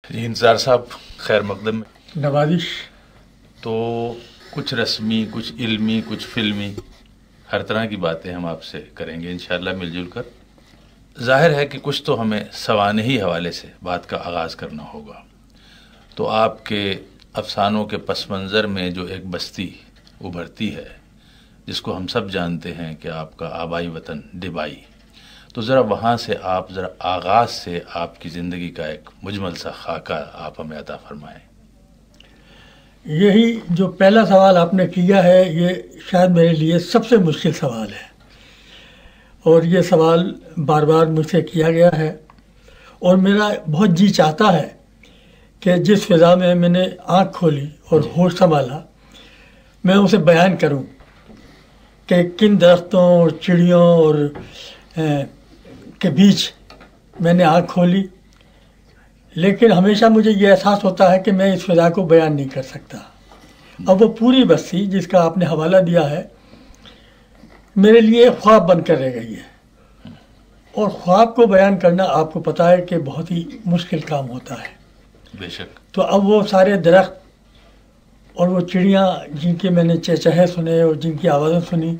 جی انتظار صاحب خیر مقدم. نوازش. تو کچھ رسمی، کچھ علمی، کچھ فلمی، ہر طرح کی باتیں ہم آپ سے کریں گے انشاءاللہ مل جل کر. ظاہر ہے کہ کچھ تو ہمیں سوانحی حوالے سے بات کا آغاز کرنا ہوگا. تو آپ کے افسانوں کے پس منظر میں جو ایک بستی ابھرتی ہے جس کو ہم سب جانتے ہیں کہ آپ کا آبائی وطن ڈبائی، تو ذرا وہاں سے آپ ذرا آغاز سے آپ کی زندگی کا ایک مجمل سا خاکہ آپ ہمیں عطا فرمائیں. یہی جو پہلا سوال آپ نے کیا ہے یہ شاید میرے لیے سب سے مشکل سوال ہے، اور یہ سوال بار بار مجھ سے کیا گیا ہے، اور میرا بہت جی چاہتا ہے کہ جس فضا میں میں نے آنکھ کھولی اور ہوش سنبھالا میں اسے بیان کروں کہ کن درختوں اور چڑیوں اور کے بیچ میں نے آنکھ کھولی. لیکن ہمیشہ مجھے یہ احساس ہوتا ہے کہ میں اس فضا کو بیان نہیں کر سکتا. اب وہ پوری بستی جس کا آپ نے حوالہ دیا ہے میرے لیے خواب بن کر رہ گئی ہے، اور خواب کو بیان کرنا آپ کو پتہ ہے کہ بہت ہی مشکل کام ہوتا ہے. بے شک. تو اب وہ سارے درخت اور وہ چڑیاں جن کے میں نے چہچہے سنے اور جن کی آوازیں سنی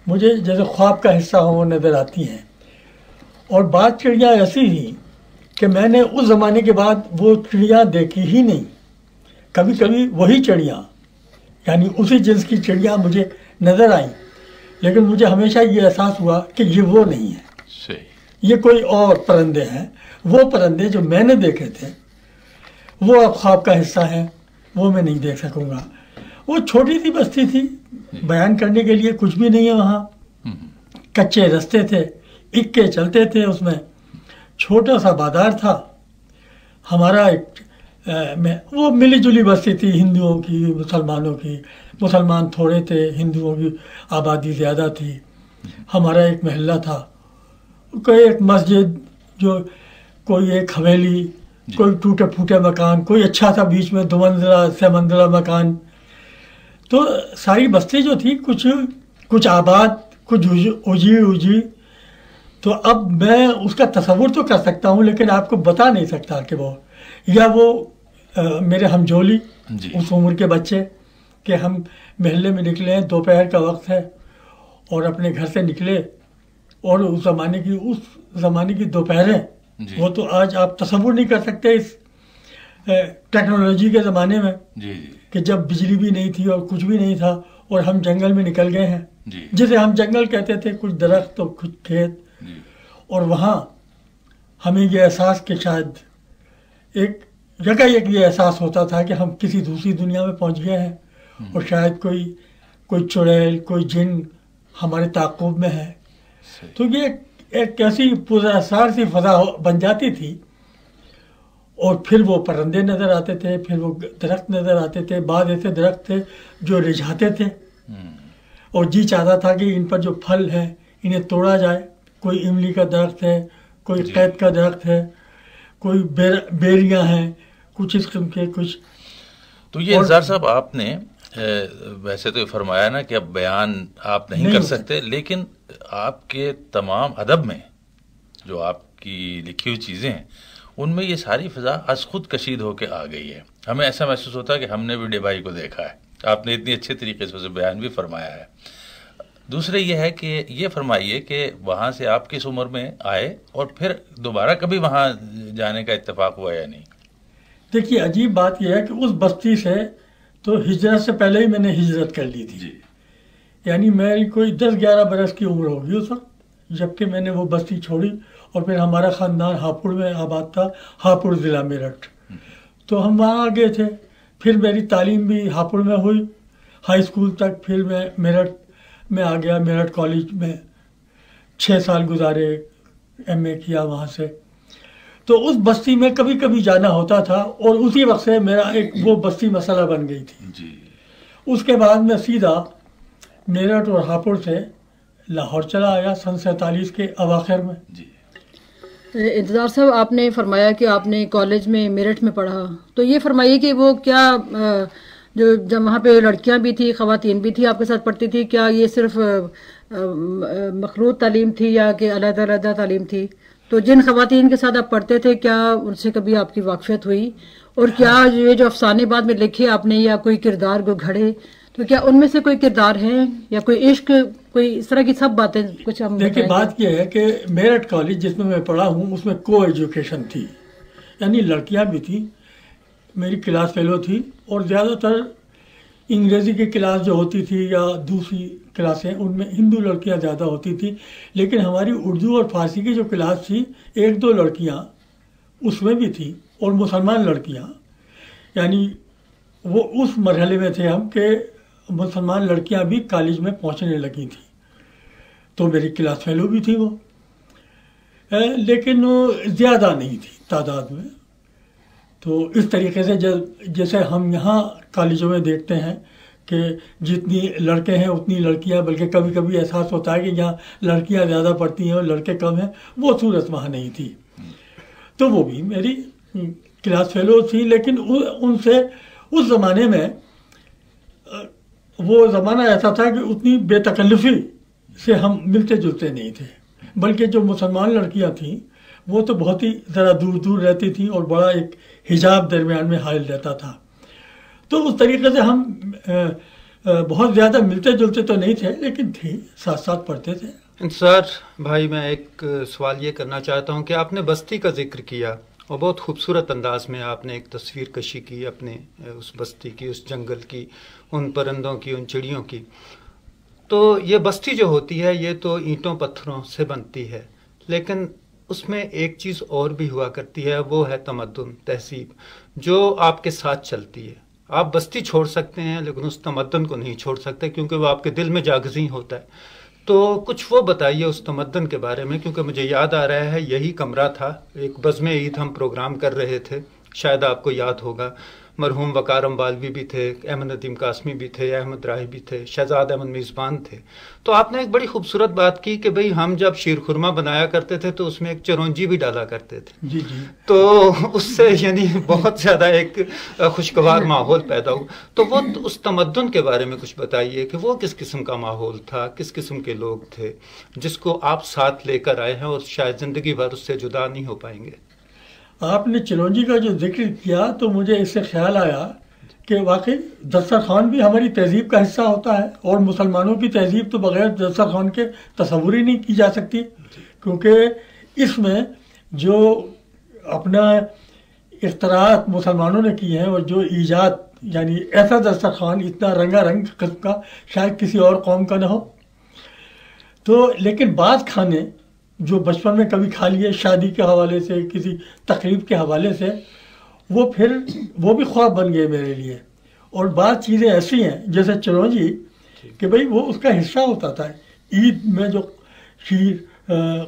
مجھے جیسے خواب کا حصہ ہوں وہ نظر آتی ہیں. اور بعض چڑیاں ایسی ہی کہ میں نے اس زمانے کے بعد وہ چڑیاں دیکھی ہی نہیں. کبھی کبھی وہی چڑیاں یعنی اسی جنس کی چڑیاں مجھے نظر آئیں، لیکن مجھے ہمیشہ یہ احساس ہوا کہ یہ وہ نہیں ہے، صحیح، یہ کوئی اور پرندے ہیں. وہ پرندے جو میں نے دیکھے تھے وہ اب خواب کا حصہ ہیں، وہ میں نہیں دیکھ سکوں گا. وہ چھوٹی سی بستی تھی، بیان کرنے کے لیے کچھ بھی نہیں ہے وہاں. کچے رستے تھے، اکے چلتے تھے، اس میں چھوٹا سا بازار تھا ہمارا. وہ ملی جلی بستی تھی، ہندوؤں کی مسلمانوں کی. مسلمان تھوڑے تھے، ہندوؤں کی آبادی زیادہ تھی. ہمارا ایک محلہ تھا، کوئی ایک مسجد، جو کوئی ایک حویلی، کوئی ٹوٹے پھوٹے مکان، کوئی اچھا تھا بیچ میں 2 منزلہ 3 منزلہ مکان. تو ساری بستی جو تھی کچھ آباد، کچھ اجی. تو اب میں اس کا تصور تو کر سکتا ہوں لیکن آپ کو بتا نہیں سکتا کہ وہ میرے ہمجولی اس عمر کے بچے کہ ہم محلے میں نکلے ہیں، دوپہر کا وقت ہے اور اپنے گھر سے نکلے، اور اس زمانے کی دوپہریں وہ تو آج آپ تصور نہیں کر سکتے اس ٹیکنالوجی کے زمانے میں کہ جب بجلی بھی نہیں تھی اور کچھ بھی نہیں تھا اور ہم جنگل میں نکل گئے ہیں جسے ہم جنگل کہتے تھے، کچھ درخت اور کچھ کھیت. اور وہاں ہمیں یہ احساس کہ شاید ایک یہ احساس ہوتا تھا کہ ہم کسی دوسری دنیا میں پہنچ گئے ہیں، اور شاید کوئی چڑیل، کوئی جن ہمارے تعاقب میں ہے. تو یہ ایک ایسی پراسرار سی فضا بن جاتی تھی. اور پھر وہ پرندے نظر آتے تھے، پھر وہ درخت نظر آتے تھے. بعض ایسے درخت تھے جو رجھاتے تھے اور جی چاہتا تھا کہ ان پر جو پھل ہیں انہیں توڑا جائے. کوئی املی کا درخت ہے، کوئی قید کا درخت ہے، کوئی بیریاں ہیں، کچھ اس قسم کے کچھ. تو یہ انتظار صاحب آپ نے ویسے تو فرمایا نا کہ اب بیان آپ نہیں کر سکتے، لیکن آپ کے تمام ادب میں جو آپ کی لکھی ہوئی چیزیں ہیں ان میں یہ ساری فضا از خود کشید ہو کے آ گئی ہے. ہمیں ایسا محسوس ہوتا ہے کہ ہم نے بھی ڈبائی کو دیکھا ہے. آپ نے اتنی اچھے طریقے سے اسے بیان بھی فرمایا ہے. دوسرے یہ ہے کہ یہ فرمائیے کہ وہاں سے آپ کس عمر میں آئے اور پھر دوبارہ کبھی وہاں جانے کا اتفاق ہوا یا نہیں؟ دیکھیے عجیب بات یہ ہے کہ اس بستی سے تو ہجرت سے پہلے ہی میں نے ہجرت کر لی تھی. یعنی میری کوئی 10-11 برس کی عمر ہوگی اس وقت جبکہ میں نے وہ بستی چھوڑی. اور پھر ہمارا خاندان ہاپوڑ میں آباد تھا، ہاپوڑ ضلع میرٹھ. تو ہم وہاں آ گئے تھے. پھر میری تعلیم بھی ہاپوڑ میں ہوئی ہائی اسکول تک. پھر میں میرٹھ میں آ گیا، میرٹھ کالج میں 6 سال گزارے، MA کیا وہاں سے. تو اس بستی میں کبھی کبھی جانا ہوتا تھا، اور اسی وقت سے میرا ایک وہ بستی مسئلہ بن گئی تھی. اس کے بعد میں سیدھا میرٹھ اور ہاپوڑ سے لاہور چلا آیا سن 47 کے اواخر میں. انتظار صاحب آپ نے فرمایا کہ آپ نے کالج میں میرٹھ میں پڑھا، تو یہ فرمائیے کہ وہ کیا جو جب وہاں پہ لڑکیاں بھی تھی، خواتین بھی تھی آپ کے ساتھ پڑھتی تھی، کیا یہ صرف مخلوط تعلیم تھی یا کہ علیحدہ علیحدہ تعلیم تھی؟ تو جن خواتین کے ساتھ آپ پڑھتے تھے کیا ان سے کبھی آپ کی واقفیت ہوئی، اور کیا یہ جو افسانے بعد میں لکھے آپ نے یا کوئی کردار کو گھڑے تو کیا ان میں سے کوئی کردار ہے یا کوئی عشق، کوئی اس طرح کی سب باتیں کچھ ہم دیکھیے بات یہ ہے کہ میرٹھ کالج جس میں پڑھا ہوں اس میں کو ایجوکیشن تھی، یعنی لڑکیاں بھی تھیں، میری کلاس فیلو تھی، اور زیادہ تر انگریزی کی کلاس جو ہوتی تھی یا دوسری کلاسیں ان میں ہندو لڑکیاں زیادہ ہوتی تھی، لیکن ہماری اردو اور فارسی کی جو کلاس تھی 1-2 لڑکیاں اس میں بھی تھی، اور مسلمان لڑکیاں، یعنی وہ اس مرحلے میں تھے ہم کہ مسلمان لڑکیاں بھی کالج میں پہنچنے لگی تھیں، تو میری کلاس فیلو بھی تھی وہ، لیکن وہ زیادہ نہیں تھی تعداد میں۔ تو اس طریقے سے جیسے ہم یہاں کالجوں میں دیکھتے ہیں کہ جتنی لڑکے ہیں اتنی لڑکیاں، بلکہ کبھی کبھی احساس ہوتا ہے کہ یہاں لڑکیاں زیادہ پڑھتی ہیں اور لڑکے کم ہیں، وہ صورت وہاں نہیں تھی۔ تو وہ بھی میری کلاس فیلو تھی، لیکن ان سے اس زمانے میں وہ زمانہ ایسا تھا کہ اتنی بے تکلفی سے ہم ملتے جلتے نہیں تھے، بلکہ جو مسلمان لڑکیاں تھیں وہ تو بہت ہی ذرا دور دور رہتی تھیں اور بڑا ایک حجاب درمیان میں حائل رہتا تھا، تو اس طریقے سے ہم بہت زیادہ ملتے جلتے تو نہیں تھے، لیکن تھی ساتھ ساتھ پڑھتے تھے۔ انتصار بھائی، میں ایک سوال یہ کرنا چاہتا ہوں کہ آپ نے بستی کا ذکر کیا اور بہت خوبصورت انداز میں آپ نے ایک تصویر کشی کی اپنے اس بستی کی، اس جنگل کی، ان پرندوں کی، ان چڑیوں کی۔ تو یہ بستی جو ہوتی ہے یہ تو اینٹوں پتھروں سے بنتی ہے، لیکن اس میں ایک چیز اور بھی ہوا کرتی ہے، وہ ہے تمدن، تہذیب، جو آپ کے ساتھ چلتی ہے۔ آپ بستی چھوڑ سکتے ہیں لیکن اس تمدن کو نہیں چھوڑ سکتے، کیونکہ وہ آپ کے دل میں جاگزیں ہوتا ہے۔ تو کچھ وہ بتائیے اس تمدن کے بارے میں، کیونکہ مجھے یاد آ رہا ہے یہی کمرہ تھا، ایک بزم عید ہم پروگرام کر رہے تھے، شاید آپ کو یاد ہوگا، مرحوم وقار امبالوی بھی تھے، احمد ندیم قاسمی بھی تھے، احمد راہی بھی تھے، شہزاد احمد میزبان تھے۔ تو آپ نے ایک بڑی خوبصورت بات کی کہ بھئی ہم جب شیر خورما بنایا کرتے تھے تو اس میں ایک چرونجی بھی ڈالا کرتے تھے، جی جی، تو اس سے یعنی بہت زیادہ ایک خوشگوار ماحول پیدا ہو۔ تو وہ اس تمدن کے بارے میں کچھ بتائیے کہ وہ کس قسم کا ماحول تھا، کس قسم کے لوگ تھے جس کو آپ ساتھ لے کر آئے ہیں اور شاید زندگی بھر اس سے جدا نہیں ہو پائیں گے۔ آپ نے چرونجی کا جو ذکر کیا تو مجھے اس سے خیال آیا کہ واقعی دسترخوان بھی ہماری تہذیب کا حصہ ہوتا ہے، اور مسلمانوں کی تہذیب تو بغیر دسترخوان کے تصور ہی نہیں کی جا سکتی، کیونکہ اس میں جو اپنا اختراعات مسلمانوں نے کی ہیں اور جو ایجاد، یعنی ایسا دسترخوان اتنا رنگا رنگ قسم کا شاید کسی اور قوم کا نہ ہو۔ تو لیکن بعض کھانے جو بچپن میں کبھی کھا لیے شادی کے حوالے سے، کسی تقریب کے حوالے سے، وہ بھی خواب بن گئے میرے لیے۔ اور بعض چیزیں ایسی ہیں جیسے چرونجی کہ بھئی وہ اس کا حصہ ہوتا تھا۔ عید میں جو شیر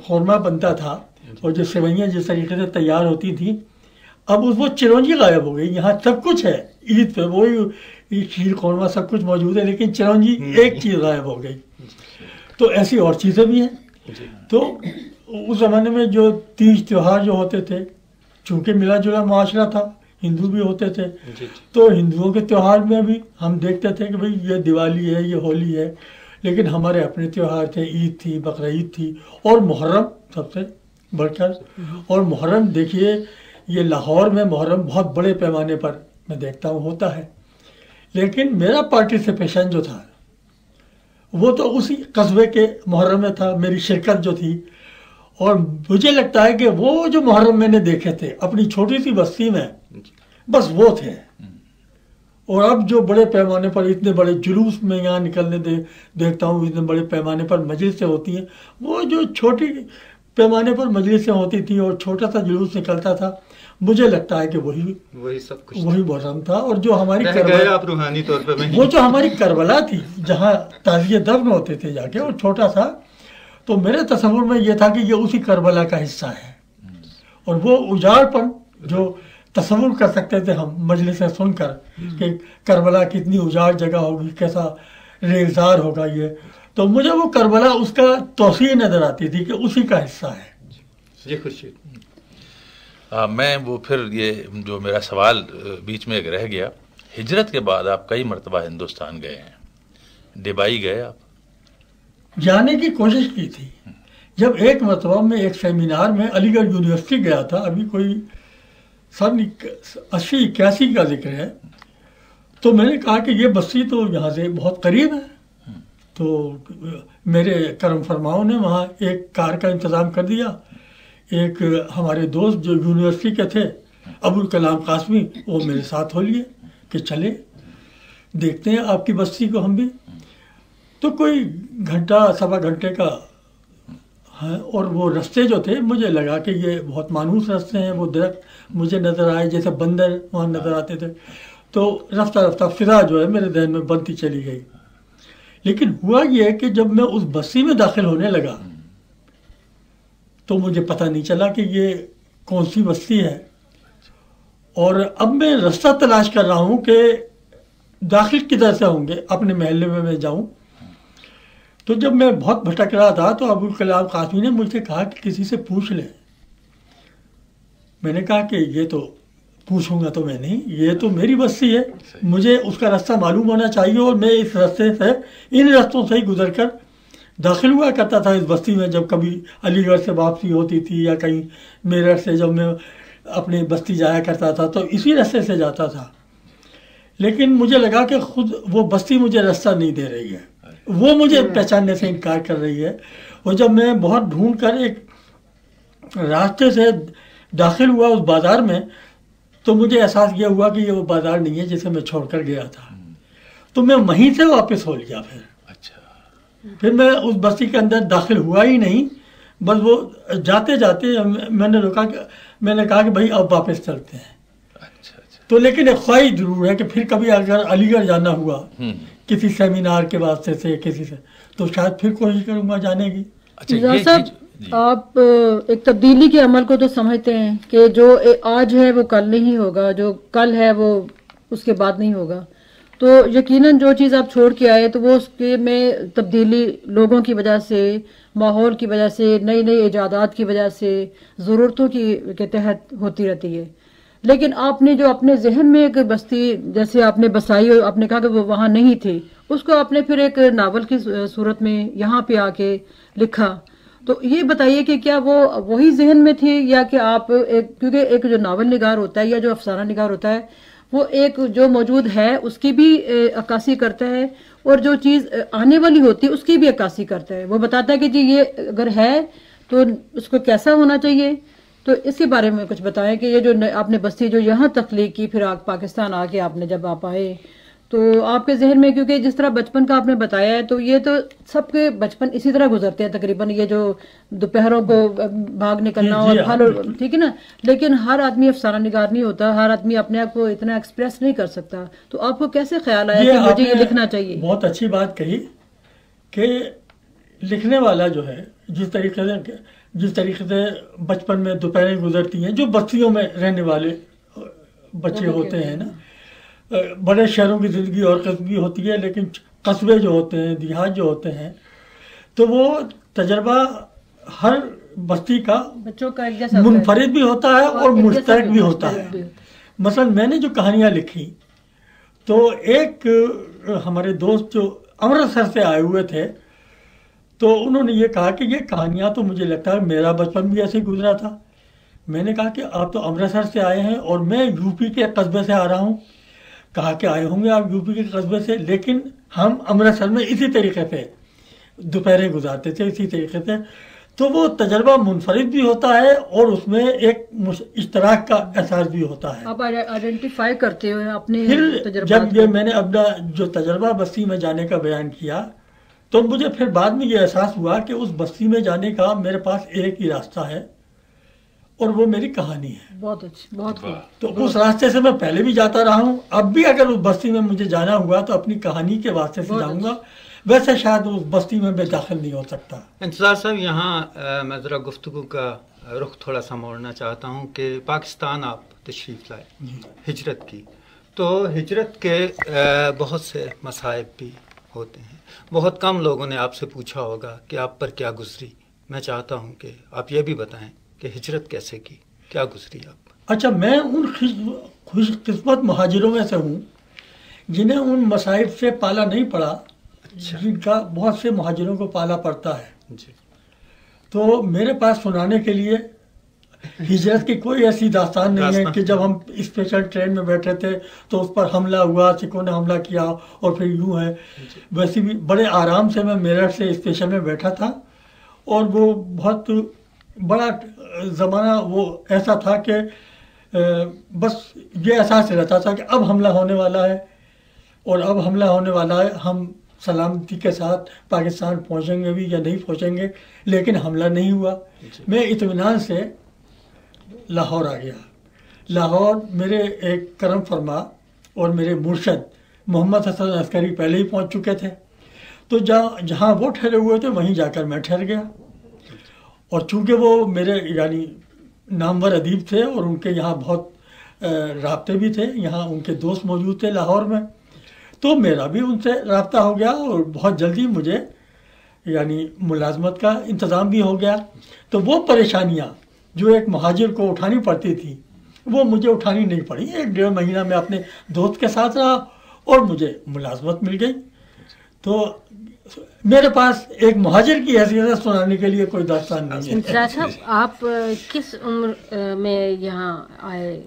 خورما بنتا تھا اور جو سوئیاں جس طریقے سے تیار ہوتی تھیں، اب وہ چرونجی غائب ہو گئی۔ یہاں سب کچھ ہے، عید پہ وہی شیر خورما سب کچھ موجود ہے، لیکن چرونجی ایک چیز غائب ہو گئی۔ تو ایسی اور چیزیں بھی ہیں۔ تو اس زمانے میں جو تیج تہوار جو ہوتے تھے، چونکہ ملا جلا معاشرہ تھا، ہندو بھی ہوتے تھے، تو ہندوؤں کے تہوار میں بھی ہم دیکھتے تھے کہ بھئی یہ دیوالی ہے، یہ ہولی ہے، لیکن ہمارے اپنے تہوار تھے، عید تھی، بقرعید تھی، اور محرم سب سے بڑھ کر۔ اور محرم دیکھیے، یہ لاہور میں محرم بہت بڑے پیمانے پر میں دیکھتا ہوں ہوتا ہے، لیکن میرا پارٹیسپیشن جو تھا وہ تو اسی قصبے کے محرم میں تھا، میری شرکت جو تھی۔ اور مجھے لگتا ہے کہ وہ جو محرم میں نے دیکھے تھے اپنی چھوٹی سی بستی میں، بس وہ تھے۔ اور اب جو بڑے پیمانے پر اتنے بڑے جلوس میں یہاں نکلنے دیکھتا ہوں، اتنے بڑے پیمانے پر مجلسیں ہوتی ہیں، وہ جو چھوٹی پیمانے پر مجلسیں ہوتی تھیں اور چھوٹا سا جلوس نکلتا تھا، مجھے لگتا ہے کہ وہی سب کچھ وہی محرم تھا۔ اور جو ہماری آپ روحانی طور پہ وہ جو ہماری کربلا تھی جہاں تعزیے دفن ہوتے تھے جا کے، اور چھوٹا سا، تو میرے تصور میں یہ تھا کہ یہ اسی کربلا کا حصہ ہے۔ اور وہ اجاڑ پر جو تصور کر سکتے تھے ہم مجلسیں سن کر کہ کربلا کتنی اجاڑ جگہ ہوگی، کیسا ریگزار ہوگا یہ، تو مجھے وہ کربلا اس کا توسیع نظر آتی تھی کہ اسی کا حصہ ہے۔ جی خورشید، میں وہ پھر یہ جو میرا سوال بیچ میں رہ گیا، ہجرت کے بعد آپ کئی مرتبہ ہندوستان گئے ہیں، ڈبائی گئے آپ؟ جانے کی کوشش کی تھی، جب ایک مرتبہ میں ایک سیمینار میں علی گڑھ یونیورسٹی گیا تھا، ابھی کوئی 80-81 کا ذکر ہے، تو میں نے کہا کہ یہ بستی تو یہاں سے بہت قریب ہے، تو میرے کرم فرماؤں نے وہاں ایک کار کا انتظام کر دیا. ایک ہمارے دوست جو یونیورسٹی کے تھے ابوالکلام قاسمی، وہ میرے ساتھ ہو لیے کہ چلے دیکھتے ہیں آپ کی بستی کو ہم بھی. تو کوئی گھنٹہ سوا گھنٹے کا ہے، اور وہ رستے جو تھے مجھے لگا کہ یہ بہت مانوس رستے ہیں، وہ درخت مجھے نظر آئے جیسے بندر وہاں نظر آتے تھے. تو رفتہ رفتہ فضا جو ہے میرے ذہن میں بنتی چلی گئی. لیکن ہوا یہ کہ جب میں اس بستی میں داخل ہونے لگا تو مجھے پتہ نہیں چلا کہ یہ کون سی بستی ہے. اور اب میں رستہ تلاش کر رہا ہوں کہ داخل کدھر سے ہوں گے، اپنے محلے میں جاؤں. تو جب میں بہت بھٹک رہا تھا تو ابوالکلام قاسمی نے مجھ سے کہا کہ کسی سے پوچھ لیں. میں نے کہا کہ یہ تو پوچھوں گا تو میں نہیں، یہ تو میری بستی ہے، مجھے اس کا راستہ معلوم ہونا چاہیے. اور میں اس راستے سے، ان راستوں سے ہی گزر کر داخل ہوا کرتا تھا اس بستی میں، جب کبھی علی گڑھ سے واپسی ہوتی تھی یا کہیں میرٹھ سے جب میں اپنی بستی جایا کرتا تھا تو اسی راستے سے جاتا تھا. لیکن مجھے لگا کہ خود وہ بستی مجھے راستہ نہیں دے رہی ہے، وہ مجھے پہچاننے سے انکار کر رہی ہے. اور جب میں بہت ڈھونڈ کر ایک راستے سے داخل ہوا اس بازار میں تو مجھے احساس یہ ہوا کہ یہ وہ بازار نہیں ہے جسے میں چھوڑ کر گیا تھا. تو میں وہیں سے واپس ہو لیا. پھر میں اس بستی کے اندر داخل ہوا ہی نہیں، بس وہ جاتے جاتے میں نے کہا کہ بھائی اب واپس چلتے ہیں. تو لیکن ایک خواہش ضرور ہے کہ پھر کبھی اگر علی گڑھ جانا ہوا کسی سیمینار کے واسطے سے کسی سے تو شاید پھر کوشش کروں گا جانے کی. صاحب آپ ایک تبدیلی کے عمل کو تو سمجھتے ہیں کہ جو آج ہے وہ کل نہیں ہوگا، جو کل ہے وہ اس کے بعد نہیں ہوگا. تو یقیناً جو چیز آپ چھوڑ کے آئے تو وہ اس کے میں تبدیلی لوگوں کی وجہ سے، ماحول کی وجہ سے، نئی نئی ایجادات کی وجہ سے، ضرورتوں کے تحت ہوتی رہتی ہے. لیکن آپ نے جو اپنے ذہن میں ایک بستی جیسے آپ نے بسائی، اور آپ نے کہا کہ وہ وہاں نہیں تھی، اس کو آپ نے پھر ایک ناول کی صورت میں یہاں پہ آ کے لکھا. تو یہ بتائیے کہ کیا وہ وہی ذہن میں تھی، یا کہ آپ کیونکہ ایک جو ناول نگار ہوتا ہے یا جو افسانہ نگار ہوتا ہے وہ ایک جو موجود ہے اس کی بھی عکاسی کرتا ہے، اور جو چیز آنے والی ہوتی ہے اس کی بھی عکاسی کرتا ہے. وہ بتاتا ہے کہ جی یہ اگر ہے تو اس کو کیسا ہونا چاہیے. تو اس کے بارے میں کچھ بتائیں کہ یہ جو آپ نے بستی جو یہاں تخلیق کی، پھر پاکستان آ کے آپ نے جب آپ آئے تو آپ کے ذہن میں، کیونکہ جس طرح بچپن کا آپ نے بتایا ہے تو یہ تو سب کے بچپن اسی طرح گزرتے ہیں تقریباً، یہ جو دوپہروں کو بھاگ نکلنا اور ٹھیک ہے نا. لیکن ہر آدمی افسانہ نگار نہیں ہوتا، ہر آدمی اپنے آپ کو اتنا ایکسپریس نہیں کر سکتا. تو آپ کو کیسے خیال آیا کہ مجھے یہ لکھنا چاہیے؟ بہت اچھی بات کہی کہ لکھنے والا جو ہے جس طریقے سے بچپن میں دوپہریں گزرتی ہیں، جو بستیوں میں رہنے والے بچے ہوتے ہیں نا، بڑے شہروں کی زندگی اور قسم کی ہوتی ہے، لیکن قصبے جو ہوتے ہیں، دیہات جو ہوتے ہیں، تو وہ تجربہ ہر بستی کا بچوں کا ایک جیسا منفرد بھی ہوتا ہے اور مشترک بھی ہوتا ہے. مثلا میں نے جو کہانیاں لکھی تو ایک ہمارے دوست جو امرتسر سے آئے ہوئے تھے تو انہوں نے یہ کہا کہ یہ کہانیاں تو مجھے لگتا ہے میرا بچپن بھی ایسے ہی گزرا تھا. میں نے کہا کہ آپ تو امرتسر سے آئے ہیں اور میں یو پی کے قصبے سے آ رہا ہوں. کہا کہ آئے ہوں گے آپ یو پی کے قصبے سے، لیکن ہم امرتسر میں اسی طریقے سے دوپہریں گزارتے تھے، اسی طریقے سے. تو وہ تجربہ منفرد بھی ہوتا ہے اور اس میں ایک اشتراک کا احساس بھی ہوتا ہے. آپ آئیڈینٹیفائی کرتے ہو اپنے پھر جب یہ میں نے اپنا جو تجربہ بستی میں جانے کا بیان کیا تو مجھے پھر بعد میں یہ احساس ہوا کہ اس بستی میں جانے کا میرے پاس ایک ہی راستہ ہے اور وہ میری کہانی ہے. بہت اچھی، بہت خوب. تو اس راستے سے میں پہلے بھی جاتا رہا ہوں، اب بھی اگر اس بستی میں مجھے جانا ہوا تو اپنی کہانی کے واسطے سے جاؤں گا. ویسے شاید اس بستی میں داخل نہیں ہو سکتا. انتظار صاحب، یہاں میں ذرا گفتگو کا رخ تھوڑا سا موڑنا چاہتا ہوں کہ پاکستان آپ تشریف لائے، ہجرت کی، تو ہجرت کے بہت سے مصائب بھی ہوتے ہیں. بہت کم لوگوں نے آپ سے پوچھا ہوگا کہ آپ پر کیا گزری. میں چاہتا ہوں کہ آپ یہ بھی بتائیں کہ ہجرت کیسے کی، کیا گزری آپ. اچھا، میں ان خوش قسمت مہاجروں میں سے ہوں جنہیں ان مصائب سے پالا نہیں پڑا جن کا بہت سے مہاجروں کو پالا پڑتا ہے. جی. تو میرے پاس سنانے کے لیے ہجرت کی کوئی ایسی داستان نہیں ہے کہ جب ہم اسپیشل ٹرین میں بیٹھے تھے تو اس پر حملہ ہوا، سکھوں نے حملہ کیا اور پھر یوں ہے. ویسے بھی بڑے آرام سے میں میرٹھ سے اسٹیشن میں بیٹھا تھا، اور وہ بہت بڑا زمانہ وہ ایسا تھا کہ بس یہ احساس رہتا تھا کہ اب حملہ ہونے والا ہے، اور اب حملہ ہونے والا ہے، ہم سلامتی کے ساتھ پاکستان پہنچیں گے بھی یا نہیں پہنچیں گے. لیکن حملہ نہیں ہوا. میں اطمینان سے لاہور آ گیا. لاہور میرے ایک کرم فرما اور میرے مرشد محمد حسن عسکری پہلے ہی پہنچ چکے تھے، تو جہاں وہ ٹھہرے ہوئے تھے وہیں جا کر میں ٹھہر گیا. اور چونکہ وہ میرے یعنی نامور ادیب تھے اور ان کے یہاں بہت رابطے بھی تھے، یہاں ان کے دوست موجود تھے لاہور میں، تو میرا بھی ان سے رابطہ ہو گیا اور بہت جلدی مجھے یعنی ملازمت کا انتظام بھی ہو گیا. تو وہ پریشانیاں جو ایک مہاجر کو اٹھانی پڑتی تھی وہ مجھے اٹھانی نہیں پڑی. 1.5 مہینہ میں اپنے دوست کے ساتھ رہا اور مجھے ملازمت مل گئی. تو میرے پاس ایک مہاجر کی حیثیت سنانے کے لیے کوئی داستان نہیں ہے. انتظار صاحب، آپ کس عمر میں یہاں آئے؟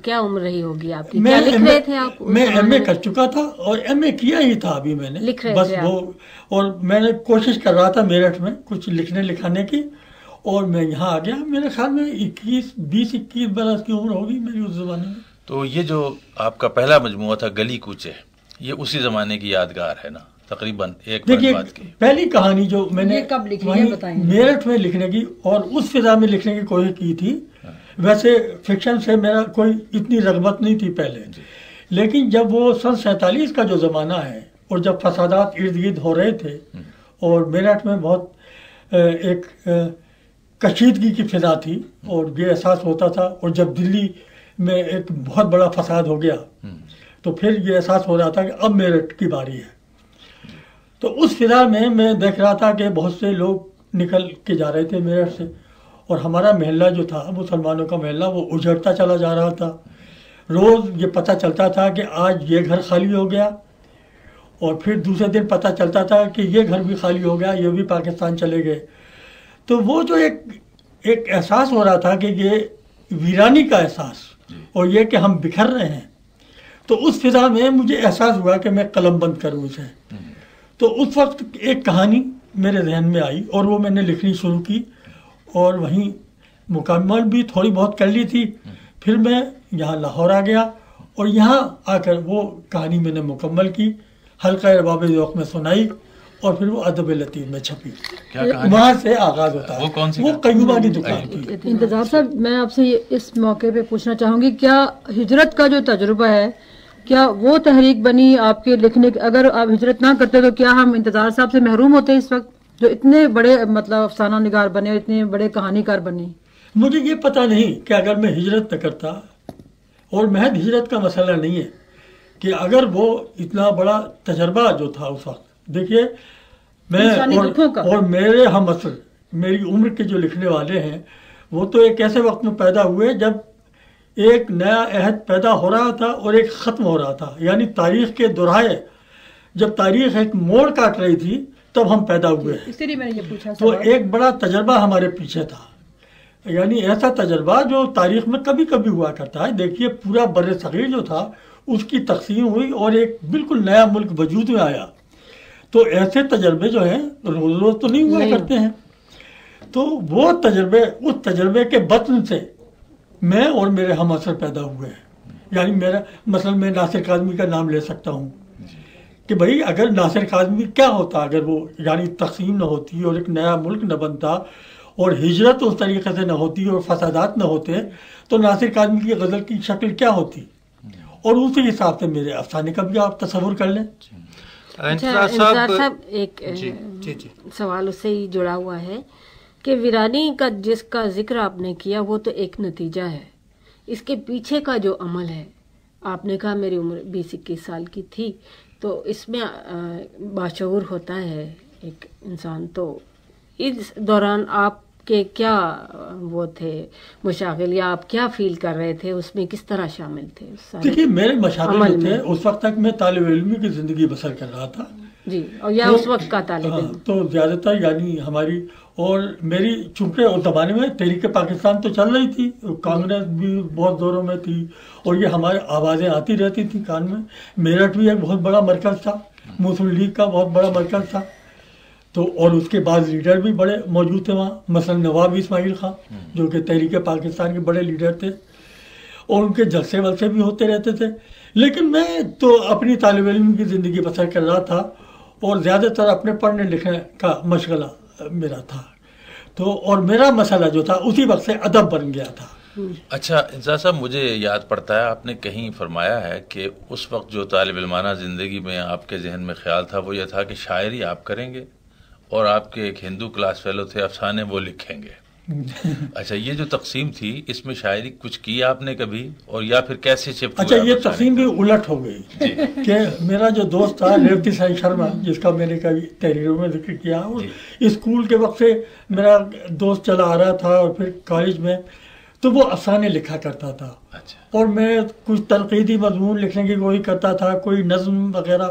کیا عمر رہی ہوگی آپ کی؟ کیا لکھ رہے تھے آپ؟ میں ایم اے کر چکا تھا اور ایم اے کیا ہی تھا ابھی میں نے، لکھ رہے بس تھے وہ، اور میں نے کوشش کر رہا تھا میرٹھ میں کچھ لکھنے لکھانے کی، اور میں یہاں آ گیا. میرے خیال میں 20-21 برس کی عمر ہوگی میری اس زمانے میں. تو یہ جو آپ کا پہلا مجموعہ تھا گلی کوچے، یہ اسی زمانے کی یادگار ہے نا تقریباً؟ ایک دیکھیے بات کی پہلی کہانی جو میں نے کب لکھی ہے بتائیں؟ میرٹھ میں لکھنے کی اور اس فضا میں لکھنے کی کوشش کی تھی. ویسے فکشن سے میرا کوئی اتنی رغبت نہیں تھی پہلے، لیکن جب وہ سن 47 کا جو زمانہ ہے اور جب فسادات ارد گرد ہو رہے تھے اور میرٹھ میں بہت ایک کشیدگی کی فضا تھی اور یہ احساس ہوتا تھا، اور جب دلی میں ایک بہت بڑا فساد ہو گیا تو پھر یہ احساس ہو رہا تھا کہ اب میرٹھ کی باری ہے. تو اس فضا میں دیکھ رہا تھا کہ بہت سے لوگ نکل کے جا رہے تھے میرٹھ سے، اور ہمارا محلہ جو تھا مسلمانوں کا محلہ وہ اجڑتا چلا جا رہا تھا. روز یہ پتہ چلتا تھا کہ آج یہ گھر خالی ہو گیا، اور پھر دوسرے دن پتہ چلتا تھا کہ یہ گھر بھی خالی ہو گیا، یہ بھی پاکستان چلے گئے. تو وہ جو ایک احساس ہو رہا تھا کہ یہ ویرانی کا احساس اور یہ کہ ہم بکھر رہے ہیں، تو اس فضا میں مجھے احساس ہوا کہ میں قلم بند کروں اسے. تو اس وقت ایک کہانی میرے ذہن میں آئی اور وہ میں نے لکھنی شروع کی، اور وہیں مکمل بھی تھوڑی بہت کر لی تھی. پھر میں یہاں لاہور آ گیا اور یہاں آ کر وہ کہانی میں نے مکمل کی، حلقہ ارباب ذوق میں سنائی، اور پھر وہ ادب لطیف میں چھپی. وہاں سے آغاز ہوتا ہے. وہ کون سی؟ وہ قیوبہ کی دکان کی. انتظار صاحب، میں آپ سے اس موقع پہ پوچھنا چاہوں گی، کیا ہجرت کا جو تجربہ ہے کیا وہ تحریک بنی آپ کے لکھنے کی؟ اگر آپ ہجرت نہ کرتے تو کیا ہم انتظار صاحب سے محروم ہوتے اس وقت، جو اتنے بڑے مطلب افسانہ نگار بنے اور اتنے بڑے کہانی کار بنے؟ مجھے یہ پتہ نہیں کہ اگر میں ہجرت نہ کرتا، اور محض ہجرت کا مسئلہ نہیں ہے کہ اگر وہ اتنا بڑا تجربہ جو تھا اس وقت، دیکھیے میں اور میرے ہم عصر میری عمر کے جو لکھنے والے ہیں وہ تو ایک ایسے وقت میں پیدا ہوئے جب ایک نیا عہد پیدا ہو رہا تھا اور ایک ختم ہو رہا تھا. یعنی تاریخ کے دورائے جب تاریخ ایک موڑ کاٹ رہی تھی تب ہم پیدا ہوئے ہیں. اسی لیے میں نے یہ پوچھا. تو ایک بڑا تجربہ ہمارے پیچھے تھا، یعنی ایسا تجربہ جو تاریخ میں کبھی کبھی ہوا کرتا ہے. دیکھیے پورا بر صغیر جو تھا اس کی تقسیم ہوئی اور ایک بالکل نیا ملک وجود میں آیا. تو ایسے تجربے جو ہیں روز روز تو نہیں ہوا کرتے ہیں. تو وہ تجربے، اس تجربے کے بطن سے میں اور میرے ہم عصر پیدا ہوئے ہیں. یعنی میرا مثلا میں ناصر کاظمی کا نام لے سکتا ہوں کہ بھائی اگر ناصر کاظمی کیا ہوتا اگر وہ یعنی تقسیم نہ ہوتی اور ایک نیا ملک نہ بنتا اور ہجرت اس طریقے سے نہ ہوتی اور فسادات نہ ہوتے تو ناصر کاظمی کی غزل کی شکل کیا ہوتی. اور اسی حساب سے میرے افسانے کا بھی آپ تصور کر لیں. انتظار صاحب، ایک سوال اس سے ہی جڑا ہوا ہے کہ ویرانی کا جس کا ذکر آپ نے کیا وہ تو ایک نتیجہ ہے، اس کے پیچھے کا جو عمل ہے، آپ نے کہا میری عمر 20-21 سال کی تھی، تو اس میں باشعور ہوتا ہے ایک انسان. تو اس دوران آپ کے کیا وہ تھے مشاغل، یا آپ کیا فیل کر رہے تھے، اس میں کس طرح شامل تھے؟ دیکھیے میرے مشاغل تھے اس وقت تک میں طالب علمی کی زندگی بسر کر رہا تھا. جی، اور یا اس وقت کا طالب علم. تو زیادہ تر یعنی ہماری اور میری چونکہ اس زمانے میں تحریک پاکستان تو چل رہی تھی، کانگریس بھی بہت زوروں میں تھی، اور یہ ہمارے آوازیں آتی رہتی تھیں کان میں. میرٹھ بھی ایک بہت بڑا مرکز تھا، مسلم لیگ کا بہت بڑا مرکز تھا. تو اور اس کے بعد لیڈر بھی بڑے موجود تھے وہاں، مثلا نواب اسماعیل خان جو کہ تحریک پاکستان کے بڑے لیڈر تھے، اور ان کے جلسے ولسے بھی ہوتے رہتے تھے. لیکن میں تو اپنی طالب علم کی زندگی بسر کر رہا تھا، اور زیادہ تر اپنے پڑھنے لکھنے کا مشغلہ میرا تھا. تو اور میرا مسئلہ جو تھا اسی وقت سے ادب بن گیا تھا. اچھا انصار صاحب، مجھے یاد پڑتا ہے آپ نے کہیں فرمایا ہے کہ اس وقت جو طالب علمانہ زندگی میں آپ کے ذہن میں خیال تھا وہ یہ تھا کہ شاعری آپ کریں گے اور آپ کے ایک ہندو کلاس فیلو تھے افسانے وہ لکھیں گے. اچھا، یہ جو تقسیم تھی اس میں شاعری کچھ کی آپ نے کبھی، اور یا پھر کیسے شفٹ؟ اچھا، یہ تقسیم بھی الٹ ہو گئی کہ میرا جو دوست تھا ریوتی سائی شرما، جس کا میں نے کبھی تحریروں میں ذکر کیا، اسکول کے وقت سے میرا دوست چلا آ رہا تھا، اور پھر کالج میں تو وہ افسانے لکھا کرتا تھا. اور میں کچھ تنقیدی مضمون لکھنے کی کوئی کرتا تھا، کوئی نظم وغیرہ.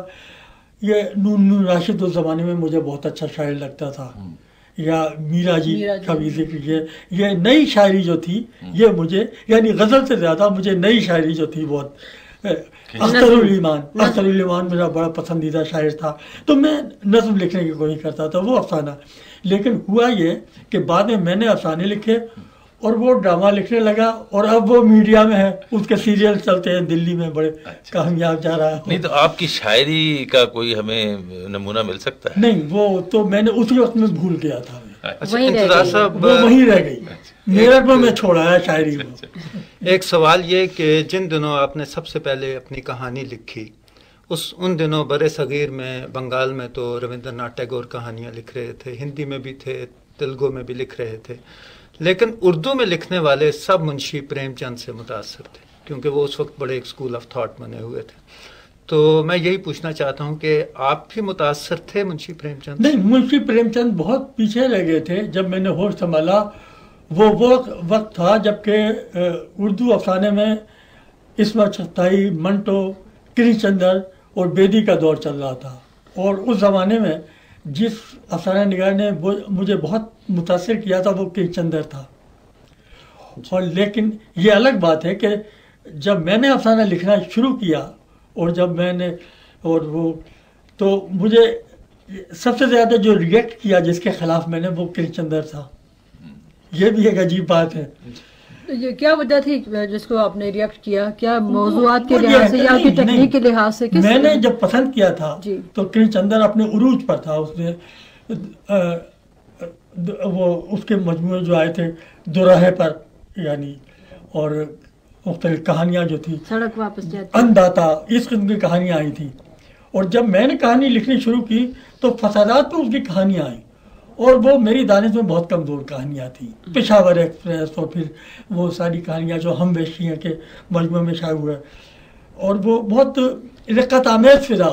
یہ نون راشد اس زمانے میں مجھے بہت اچھا شاعر لگتا تھا، یا میرا جی کا بھی ذکر. یہ نئی شاعری جو تھی یہ مجھے، یعنی غزل سے زیادہ مجھے نئی شاعری جو تھی بہت. اختر الایمان میرا بڑا پسندیدہ شاعر تھا، تو میں نظم لکھنے کی کوشش کرتا تھا، وہ افسانہ. لیکن ہوا یہ کہ بعد میں نے افسانے لکھے اور وہ ڈرامہ لکھنے لگا، اور اب وہ میڈیا میں ہے، اس کے سیریل چلتے ہیں دلی میں، بڑے کامیاب جا رہا ہے. نہیں تو آپ کی شاعری کا کوئی ہمیں نمونہ مل سکتا ہے؟ نہیں، وہ تو میں نے اسی وقت میں بھول گیا تھا. انتظار صاحب، وہ وہیں رہ گئی، میرٹھ میں چھوڑا ہے شاعری. ایک سوال یہ کہ جن دنوں آپ نے سب سے پہلے اپنی کہانی لکھی، ان دنوں برِ صغیر میں بنگال میں تو رویندر ناتھ ٹیگور کہانیاں لکھ رہے تھے، ہندی میں بھی تھے، تیلگو میں بھی لکھ رہے تھے، لیکن اردو میں لکھنے والے سب منشی پریم چند سے متاثر تھے، کیونکہ وہ اس وقت بڑے ایک اسکول آف تھاٹ بنے ہوئے تھے. تو میں یہی پوچھنا چاہتا ہوں کہ آپ بھی متاثر تھے منشی پریم چند؟ نہیں، منشی پریم چند بہت پیچھے رہ گئے تھے. جب میں نے ہوش سنبھالا وہ وقت تھا جب کہ اردو افسانے میں عصمت چغتائی، منٹو، کرش چندر اور بیدی کا دور چل رہا تھا. اور اس زمانے میں جس افسانہ نگار نے مجھے بہت متاثر کیا تھا وہ کرش چندر تھا. اور لیکن یہ الگ بات ہے کہ جب میں نے افسانہ لکھنا شروع کیا، اور جب میں نے تو مجھے سب سے زیادہ جو ریئیکٹ کیا جس کے خلاف میں نے، وہ کرش چندر تھا. یہ بھی ایک عجیب بات ہے. یہ کیا وجہ تھی جس کو آپ نے ریئیکٹ کیا؟ کیا موضوعات کے لحاظ سے یا کی ٹیکنیک کے لحاظ سے؟ میں نے جب پسند کیا تھا تو کرش چندر اپنے عروج پر تھا. اس نے وہ اس کے مجموعے جو آئے تھے دوراہے پر، یعنی اور مختلف کہانیاں جو تھی، سڑک واپس جاتی، انداتا، اس قسم کی کہانیاں آئی تھیں. اور جب میں نے کہانی لکھنی شروع کی تو فسادات پہ اس کی کہانیاں آئیں، اور وہ میری دانش میں بہت کمزور کہانیاں تھیں. پشاور ایکسپریس اور پھر وہ ساری کہانیاں جو ہم ویشیاں کے مجموعے میں شائع ہوئے، اور وہ بہت رقت آمیز فضا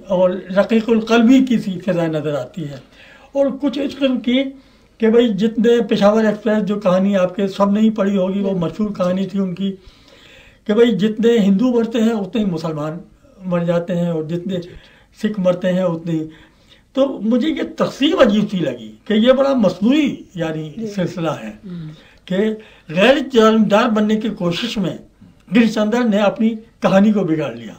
اور رقیق القلبی کی سی فضا نظر آتی ہے. اور کچھ اس قسم کی کہ بھائی جتنے پشاور ایکسپریس جو کہانی آپ کے سب نہیں پڑھی ہوگی، وہ مشہور کہانی تھی ان کی کہ بھائی جتنے ہندو مرتے ہیں اتنے ہی مسلمان مر جاتے ہیں، اور جتنے سکھ مرتے ہیں اتنے ہی. تو مجھے یہ تقسیم عجیب سی لگی کہ یہ بڑا مصنوعی یعنی سلسلہ ہے کہ غیر جانبدار بننے کی کوشش میں کرش چندر نے اپنی کہانی کو بگاڑ لیا.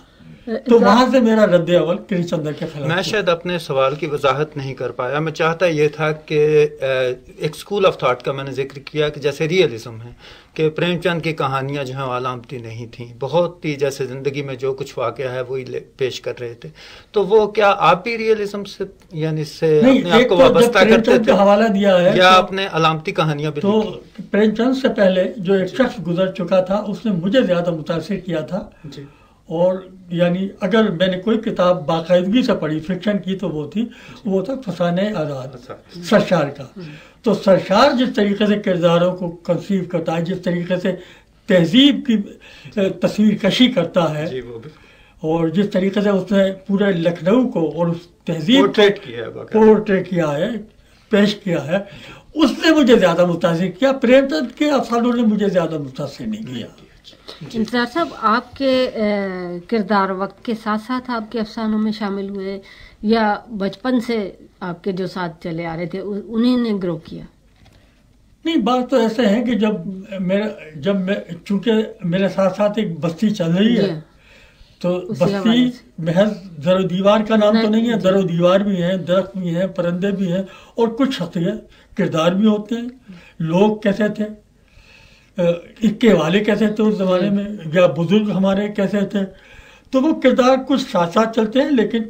تو وہاں سے میرا رد اول کرش چندر کے خلاف. میں شاید اپنے سوال کی وضاحت نہیں کر پایا. میں چاہتا یہ تھا کہ ایک اسکول آف تھاٹ کا میں نے ذکر کیا کہ جیسے ریئلزم ہے کہ پریم چند کی کہانیاں جو ہیں علامتی نہیں تھیں، بہت ہی جیسے زندگی میں جو کچھ واقعہ ہے وہی پیش کر رہے تھے. تو وہ کیا آپ بھی ریئلزم سے یعنی سے اپنے آپ کو وابستہ کرتے تھے حوالہ دیا ہے یا اپنے علامتی کہانیاں بھی؟ تو پریم چند سے پہلے جو ایک شخص گزر چکا تھا اس نے مجھے زیادہ متاثر کیا تھا. اور یعنی اگر میں نے کوئی کتاب باقاعدگی سے پڑھی فکشن کی تو وہ تھا فسانے آزاد سرشار کا. تو سرشار جس طریقے سے کرداروں کو کنسیو کرتا ہے، جس طریقے سے تہذیب کی تصویر کشی کرتا ہے، اور جس طریقے سے اس نے پورے لکھنؤ کو اور اس تہذیب پورٹریٹ کیا ہے، پیش کیا ہے، اس نے مجھے زیادہ متاثر کیا. پریم چند کے افسانوں نے مجھے زیادہ متاثر نہیں کیا. انتظار صاحب، آپ کے کردار وقت کے ساتھ ساتھ آپ کے افسانوں میں شامل ہوئے یا بچپن سے آپ کے جو ساتھ چلے آ رہے تھے انہیں نے گرو کیا؟ نہیں، بات تو ایسے ہے کہ جب میں چونکہ میرے ساتھ ساتھ ایک بستی چل رہی ہے تو بستی محض در و دیوار کا نام تو نہیں ہے، در و دیوار بھی ہیں، درخت بھی ہیں، پرندے بھی ہیں، اور کچھ شخصیت کردار بھی ہوتے ہیں. لوگ کیسے تھے، اکے والے کیسے تھے اس زمانے میں، یا بزرگ ہمارے کیسے تھے، تو وہ کردار کچھ ساتھ ساتھ چلتے ہیں. لیکن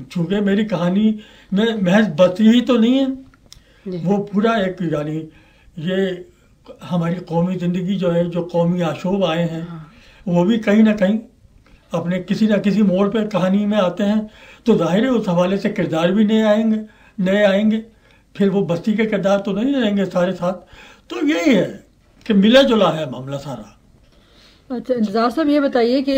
چونکہ میری کہانی میں محض بستی ہی تو نہیں ہے، وہ پورا ایک یعنی یہ ہماری قومی زندگی جو ہے، جو قومی آشوب آئے ہیں وہ بھی کہیں نہ کہیں اپنے کسی نہ کسی موڑ پہ کہانی میں آتے ہیں. تو ظاہر ہے اس حوالے سے کردار بھی نئے آئیں گے، پھر وہ بستی کے کردار تو نہیں رہیں گے سارے ساتھ. تو یہی ہے کہ ملا جلا ہے معاملہ سارا. اچھا انتظار صاحب، یہ بتائیے کہ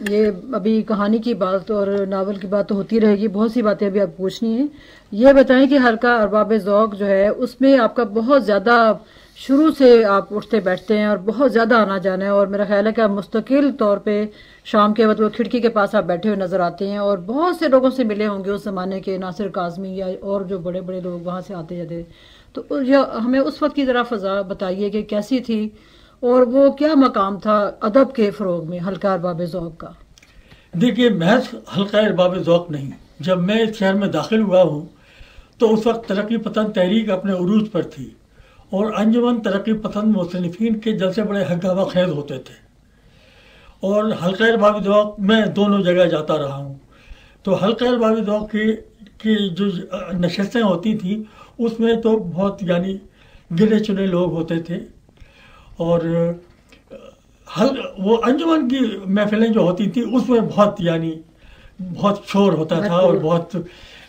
یہ ابھی کہانی کی بات اور ناول کی بات تو ہوتی رہے گی، بہت سی باتیں ابھی آپ پوچھنی ہیں. یہ بتائیں کہ حلقہ ارباب ذوق جو ہے اس میں آپ کا بہت زیادہ شروع سے آپ اٹھتے بیٹھتے ہیں اور بہت زیادہ آنا جانا ہے، اور میرا خیال ہے کہ آپ مستقل طور پہ شام کے وقت وہ کھڑکی کے پاس آپ بیٹھے ہوئے نظر آتے ہیں اور بہت سے لوگوں سے ملے ہوں گے اس زمانے کے، ناصر کاظمی یا اور جو بڑے بڑے لوگ وہاں سے آتے جاتے. تو ہمیں اس وقت کی ذرا فضا بتائیے کہ کیسی تھی اور وہ کیا مقام تھا ادب کے فروغ میں حلقہ ارباب ذوق کا؟ دیکھیے، محض حلقہ ارباب ذوق نہیں، جب میں اس شہر میں داخل ہوا ہوں تو اس وقت ترقی پسند تحریک اپنے عروج پر تھی، اور انجمن ترقی پسند مصنفین کے جلسے بڑے ہنگامہ خیز ہوتے تھے، اور حلقہ ارباب ذوق میں دونوں جگہ جاتا رہا ہوں. تو حلقہ ارباب ذوق کی جو نشستیں ہوتی تھیں اس میں تو بہت یعنی گنے چنے لوگ ہوتے تھے، اور وہ انجمن کی محفلیں جو ہوتی تھیں اس میں بہت شور ہوتا تھا اور بہت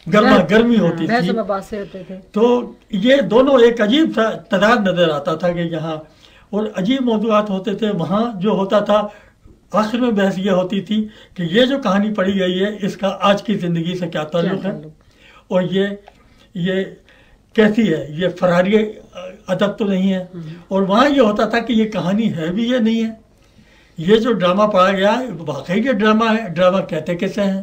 گرما گرمی ہوتی تھی. تو یہ دونوں ایک عجیب سا تضاد نظر آتا تھا کہ یہاں، اور عجیب موضوعات ہوتے تھے. وہاں جو ہوتا تھا آخر میں بحث یہ ہوتی تھی کہ یہ جو کہانی پڑھی گئی ہے اس کا آج کی زندگی سے کیا تعلق ہے، اور یہ کیسی ہے، یہ فراری ادب تو نہیں ہے. اور وہاں یہ ہوتا تھا کہ یہ کہانی ہے بھی یا نہیں ہے، یہ جو ڈرامہ پڑھا گیا ہے واقعی یہ ڈرامہ ہے، ڈرامہ کہتے کیسے ہیں،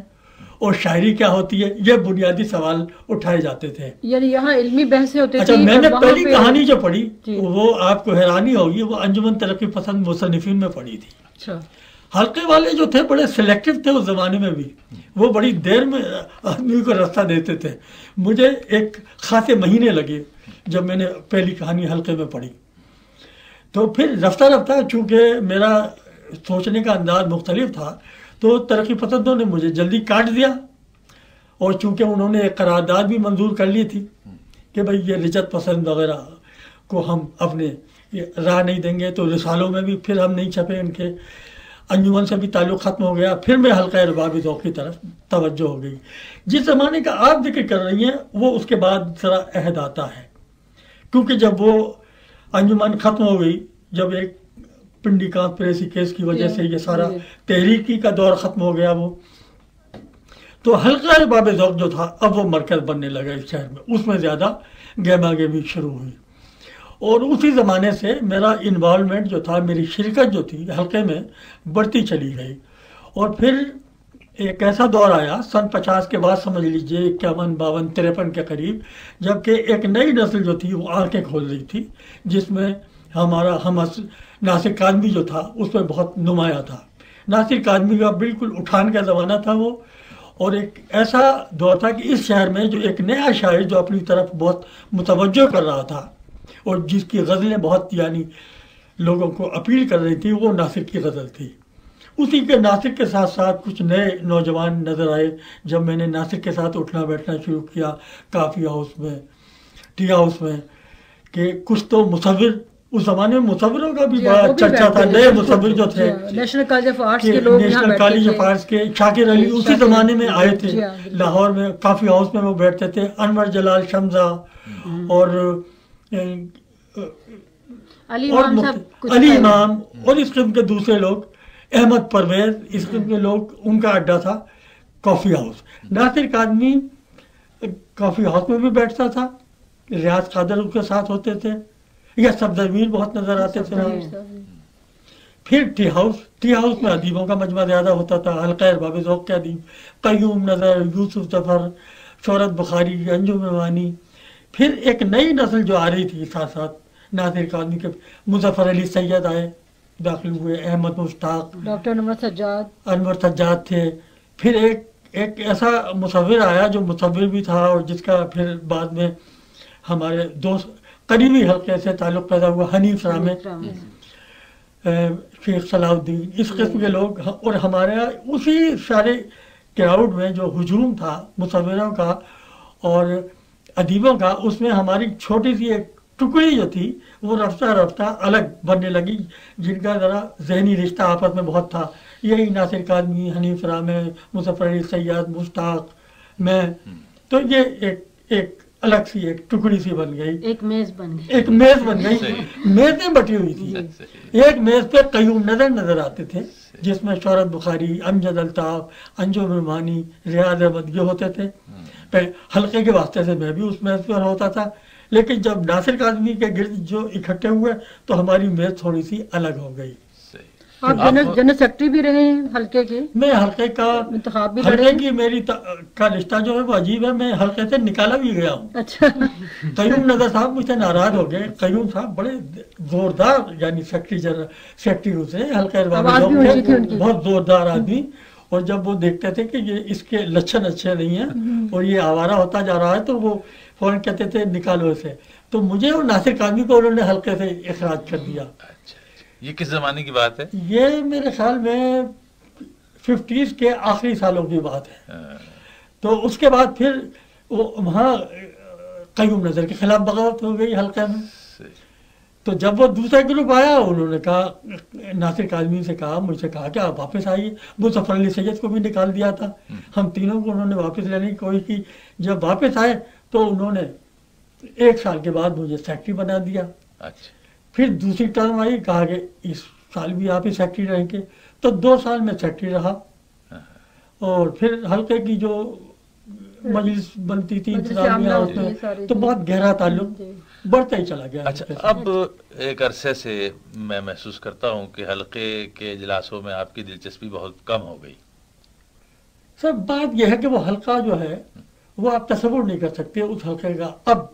اور شاعری کیا ہوتی ہے. یہ بنیادی سوال اٹھائے جاتے تھے. یعنی یہاں علمی بحثیں ہوتی تھی. اچھا، میں نے پہلی کہانی جو پڑھی وہ آپ کو حیرانی ہوگی، وہ انجمن ترقی پسند مصنفین میں پڑھی تھی. اچھا، حلقے والے جو تھے بڑے سلیکٹو تھے اس زمانے میں بھی، وہ بڑی دیر میں آدمی کو راستہ دیتے تھے. مجھے ایک خاصے مہینے لگے جب میں نے پہلی کہانی حلقے میں پڑھی. تو پھر رفتہ رفتہ چونکہ میرا سوچنے کا انداز مختلف تھا تو ترقی پسندوں نے مجھے جلدی کاٹ دیا، اور چونکہ انہوں نے ایک قرارداد بھی منظور کر لی تھی کہ بھئی یہ رجت پسند وغیرہ کو ہم اپنے راہ نہیں دیں گے، تو رسالوں میں بھی پھر ہم نہیں چھپے ان کے. انجمن سے بھی تعلق ختم ہو گیا. پھر میں حلقہ ارباب ذوق کی طرف توجہ ہو گئی. جس زمانے کا آپ ذکر کر رہی ہیں وہ اس کے بعد ذرا عہد آتا ہے، کیونکہ جب وہ انجمن ختم ہو گئی، جب ایک پنڈی کانت پریسی کیس کی وجہ سے یہ سارا تحریکی کا دور ختم ہو گیا، وہ تو حلقہ ارباب ذوق جو تھا اب وہ مرکز بننے لگا اس شہر میں. اس میں زیادہ گہما گہمی شروع ہوئی، اور اسی زمانے سے میرا انوالومنٹ جو تھا، میری شرکت جو تھی حلقے میں بڑھتی چلی گئی. اور پھر ایک ایسا دور آیا سن 50 کے بعد، سمجھ لیجئے 51 52 53 کے قریب، جبکہ ایک نئی نسل جو تھی وہ آنکھیں کھول رہی تھی، جس میں ہمارا ناصر کاظمی جو تھا اس میں بہت نمایاں تھا. ناصر کاظمی کا بالکل اٹھان کا زمانہ تھا وہ، اور ایک ایسا دور تھا کہ اس شہر میں جو ایک نیا شاعر جو اپنی طرف بہت متوجہ کر رہا تھا اور جس کی غزلیں بہت یعنی لوگوں کو اپیل کر رہی تھی، وہ ناصر کی غزل تھی. اسی کے ناصر کے ساتھ ساتھ کچھ نئے نوجوان نظر آئے جب میں نے ناصر کے ساتھ اٹھنا بیٹھنا شروع کیا کافی ہاؤس میں، ٹی ہاؤس میں، کہ کچھ تو مصور، اس زمانے میں مصوروں کا بھی بڑا چرچا تھا. نئے مصور جو تھے نیشنل کالج آف آرٹس کے لوگ، نیشنل کالج آف آرٹس کے شاکر علی اسی زمانے میں آئے تھے لاہور میں، کافی ہاؤس میں وہ بیٹھتے تھے. انور جلال شمزہ اور علی امام اور اس قسم کے دوسرے لوگ، احمد پرویز، اس قسم کے لوگ، ان کا اڈا تھا کافی ہاؤس. ناصر کاظمی کافی ہاؤس میں بھی بیٹھتا تھا، ریاض قادر اس کے ساتھ ہوتے تھے، یا سبز امیر بہت نظر آتے تھے. پھر ٹی ہاؤس میں ادیبوں کا مجمع زیادہ ہوتا تھا، حلقہ ارباب ذوق کے ادیب، قیوم نظر، یوسف ظفر، شہرت بخاری، انجم روانی. پھر ایک نئی نسل جو آ رہی تھی ساتھ ساتھ ناصر کاظمی کے، مظفر علی سید آئے، داخل ہوئے، احمد مشتاق، ڈاکٹر انور سجاد تھے. پھر ایک ایسا مصور آیا جو مصور بھی تھا اور جس کا پھر بعد میں ہمارے دوست قریبی حلقے سے تعلق پیدا ہوا، حنیف رامے، شیخ صلاح الدین، اس قسم کے لوگ. اور ہمارے اسی سارے کراؤڈ میں جو ہجوم تھا مصوروں کا اور ادیبوں کا، اس میں ہماری چھوٹی سی ایک ٹکڑی جو تھی وہ رفتہ رفتہ الگ بننے لگی، جن کا ذرا ذہنی رشتہ آپس میں بہت تھا. یہی ناصر کاظمی، حنیف رامے، مظفر علی سید، مشتاق، میں. تو یہ ایک الگ سی ایک ٹکڑی سی بن گئی، ایک میز بن گئی. میزیں بٹی ہوئی تھی. ایک میز پہ قیوم نظر آتے تھے، جس میں شہرت بخاری، امجد الطاف، انجم روانی، ریاض احمد یہ ہوتے تھے. حلقے کے واسطے سے میں بھی اس میز پر ہوتا تھا. لیکن جب ناصر کاظمی کے گرد جو اکٹھے ہوئے تو ہماری میز تھوڑی سی الگ ہو گئی. آپ جنرل سیکرٹری بھی رہے ہیں حلقے کے؟ میں حلقے کا انتخاب بھی حلقے کی میری کا رشتہ جو ہے وہ عجیب ہے. میں حلقے سے نکالا بھی گیا ہوں. اچھا. قیوم نظر صاحب مجھ سے ناراض ہو گئے. قیوم صاحب بڑے زوردار یعنی سیکرٹری ہوتے حلقہ بہت زوردار آدمی. اور جب وہ دیکھتے تھے کہ یہ اس کے لچھن اچھے نہیں ہیں اور یہ آوارہ ہوتا جا رہا ہے تو وہ فوراً کہتے تھے نکالو اسے. تو مجھے اور ناصر کاظمی کو انہوں نے حلقے سے اخراج کر دیا. یہ کس زمانے کی بات ہے؟ یہ میرے خیال میں 50s کے آخری سالوں کی بات ہے. تو اس کے بعد پھر وہاں قیوم نظر کے خلاف بغاوت ہو گئی حلقے میں. تو جب وہ دوسرا گروپ آیا انہوں نے کہا، ناصر کاظمی سے کہا، مجھ سے کہا کہ آپ واپس آئیے. مظفر علی سید کو بھی نکال دیا تھا. ہم تینوں کو انہوں نے واپس لینے کی کوشش کی. جب واپس آئے تو انہوں نے 1 سال کے بعد مجھے سیکرٹری بنا دیا. پھر دوسری ٹرم آئی، کہا کہ اس سال بھی آپ ہی سیکرٹری رہیں گے. تو 2 سال میں سیکرٹری رہا. اور پھر حلقے کی جو مجلس بنتی تھی انتظامیہ اس میں تو بہت گہرا تعلق بڑھتا ہی چلا گیا. اچھا، اب ایک عرصے سے میں محسوس کرتا ہوں کہ حلقے کے اجلاسوں میں آپ کی دلچسپی بہت کم ہو گئی. سر بات یہ ہے کہ وہ حلقہ جو ہے وہ آپ تصور نہیں کر سکتے اس حلقے کا. اب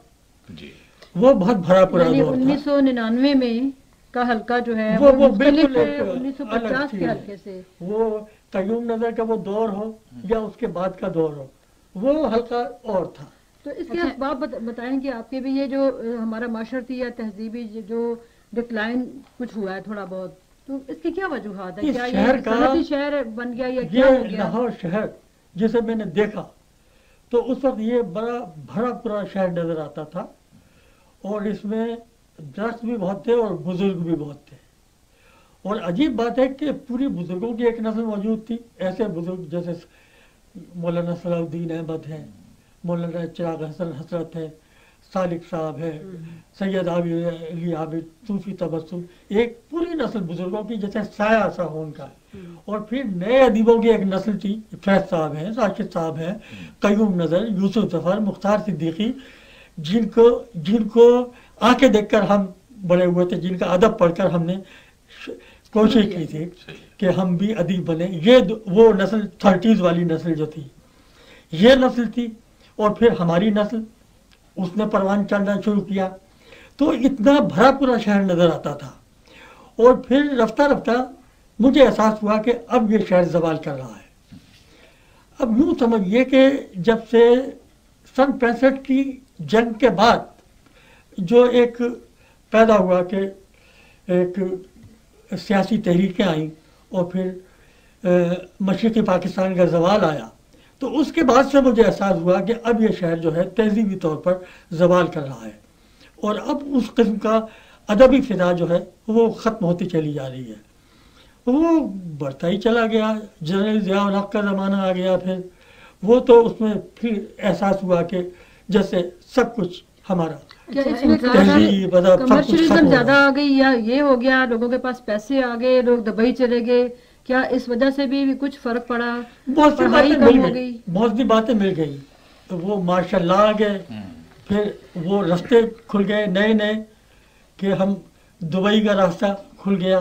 جی وہ بہت بھرا پورا دور تھا. 1999 میں کا حلقہ جو ہے وہ بالکل 1950 کے حلقے سے، وہ قیوم نظر کا وہ دور ہو یا اس کے بعد کا دور ہو، وہ حلقہ اور تھا. تو اس کے اسباب بتائیں کہ آپ کے بھی یہ جو ہمارا معاشرتی یا تہذیبی جو ڈکلائن کچھ ہوا ہے تھوڑا بہت، تو اس کی کیا وجوہات ہے؟ کیا یہ صنعتی شہر بن گیا یا کیا ہو گیا؟ لاہور شہر جسے میں نے دیکھا تو اس وقت یہ بڑا بھرا پورا شہر نظر آتا تھا اور اس میں درخت بھی بہت تھے اور بزرگ بھی بہت تھے. اور عجیب بات ہے کہ پوری بزرگوں کی ایک نسل موجود تھی. ایسے بزرگ جیسے مولانا صلاح الدین احمد ہیں، مولانا چراغ حسن حسرت ہے، سالک صاحب ہے، سید علی عابد، صوفی تبسم، ایک پوری نسل بزرگوں کی جیسے سایہ سا ہو ان کا. اور پھر نئے ادیبوں کی ایک نسل تھی، فیض صاحب ہیں، راشد صاحب ہیں، قیوم نظر، یوسف ظفر، مختار صدیقی، جن کو آنکھیں دیکھ کر ہم بڑے ہوئے تھے، جن کا ادب پڑھ کر ہم نے کوشش کی تھی کہ ہم بھی ادیب بنے. یہ وہ نسل 30s والی نسل جو تھی یہ نسل تھی. اور پھر ہماری نسل اس نے پروان چڑھنا شروع کیا. تو اتنا بھرا پورا شہر نظر آتا تھا. اور پھر رفتہ رفتہ مجھے احساس ہوا کہ اب یہ شہر زوال کر رہا ہے. اب یوں سمجھیے کہ جب سے سن 65 کی جنگ کے بعد جو ایک پیدا ہوا کہ ایک سیاسی تحریکیں آئیں اور پھر مشرقی پاکستان کا زوال آیا، تو اس کے بعد سے مجھے احساس ہوا کہ اب یہ شہر جو ہے تہذیبی طور پر زوال کر رہا ہے اور اب اس قسم کا ادبی فضا جو ہے وہ ختم ہوتی چلی جا رہی ہے. وہ بڑھتا ہی چلا گیا. جنرل ضیاء الحق کا زمانہ آ گیا. پھر وہ تو اس میں پھر احساس ہوا کہ جیسے سب کچھ ہمارا کمرشلزم زیادہ آ گئی یا یہ ہو گیا لوگوں کے پاس پیسے آ گئے، لوگ دبئی چلے گئے، کیا اس وجہ سے بھی کچھ فرق پڑا؟ بہت سی باتیں مل گئی. وہ ماشاء اللہ آ گئے، پھر وہ راستے کھل گئے نئے نئے کہ ہم دبئی کا راستہ کھل گیا،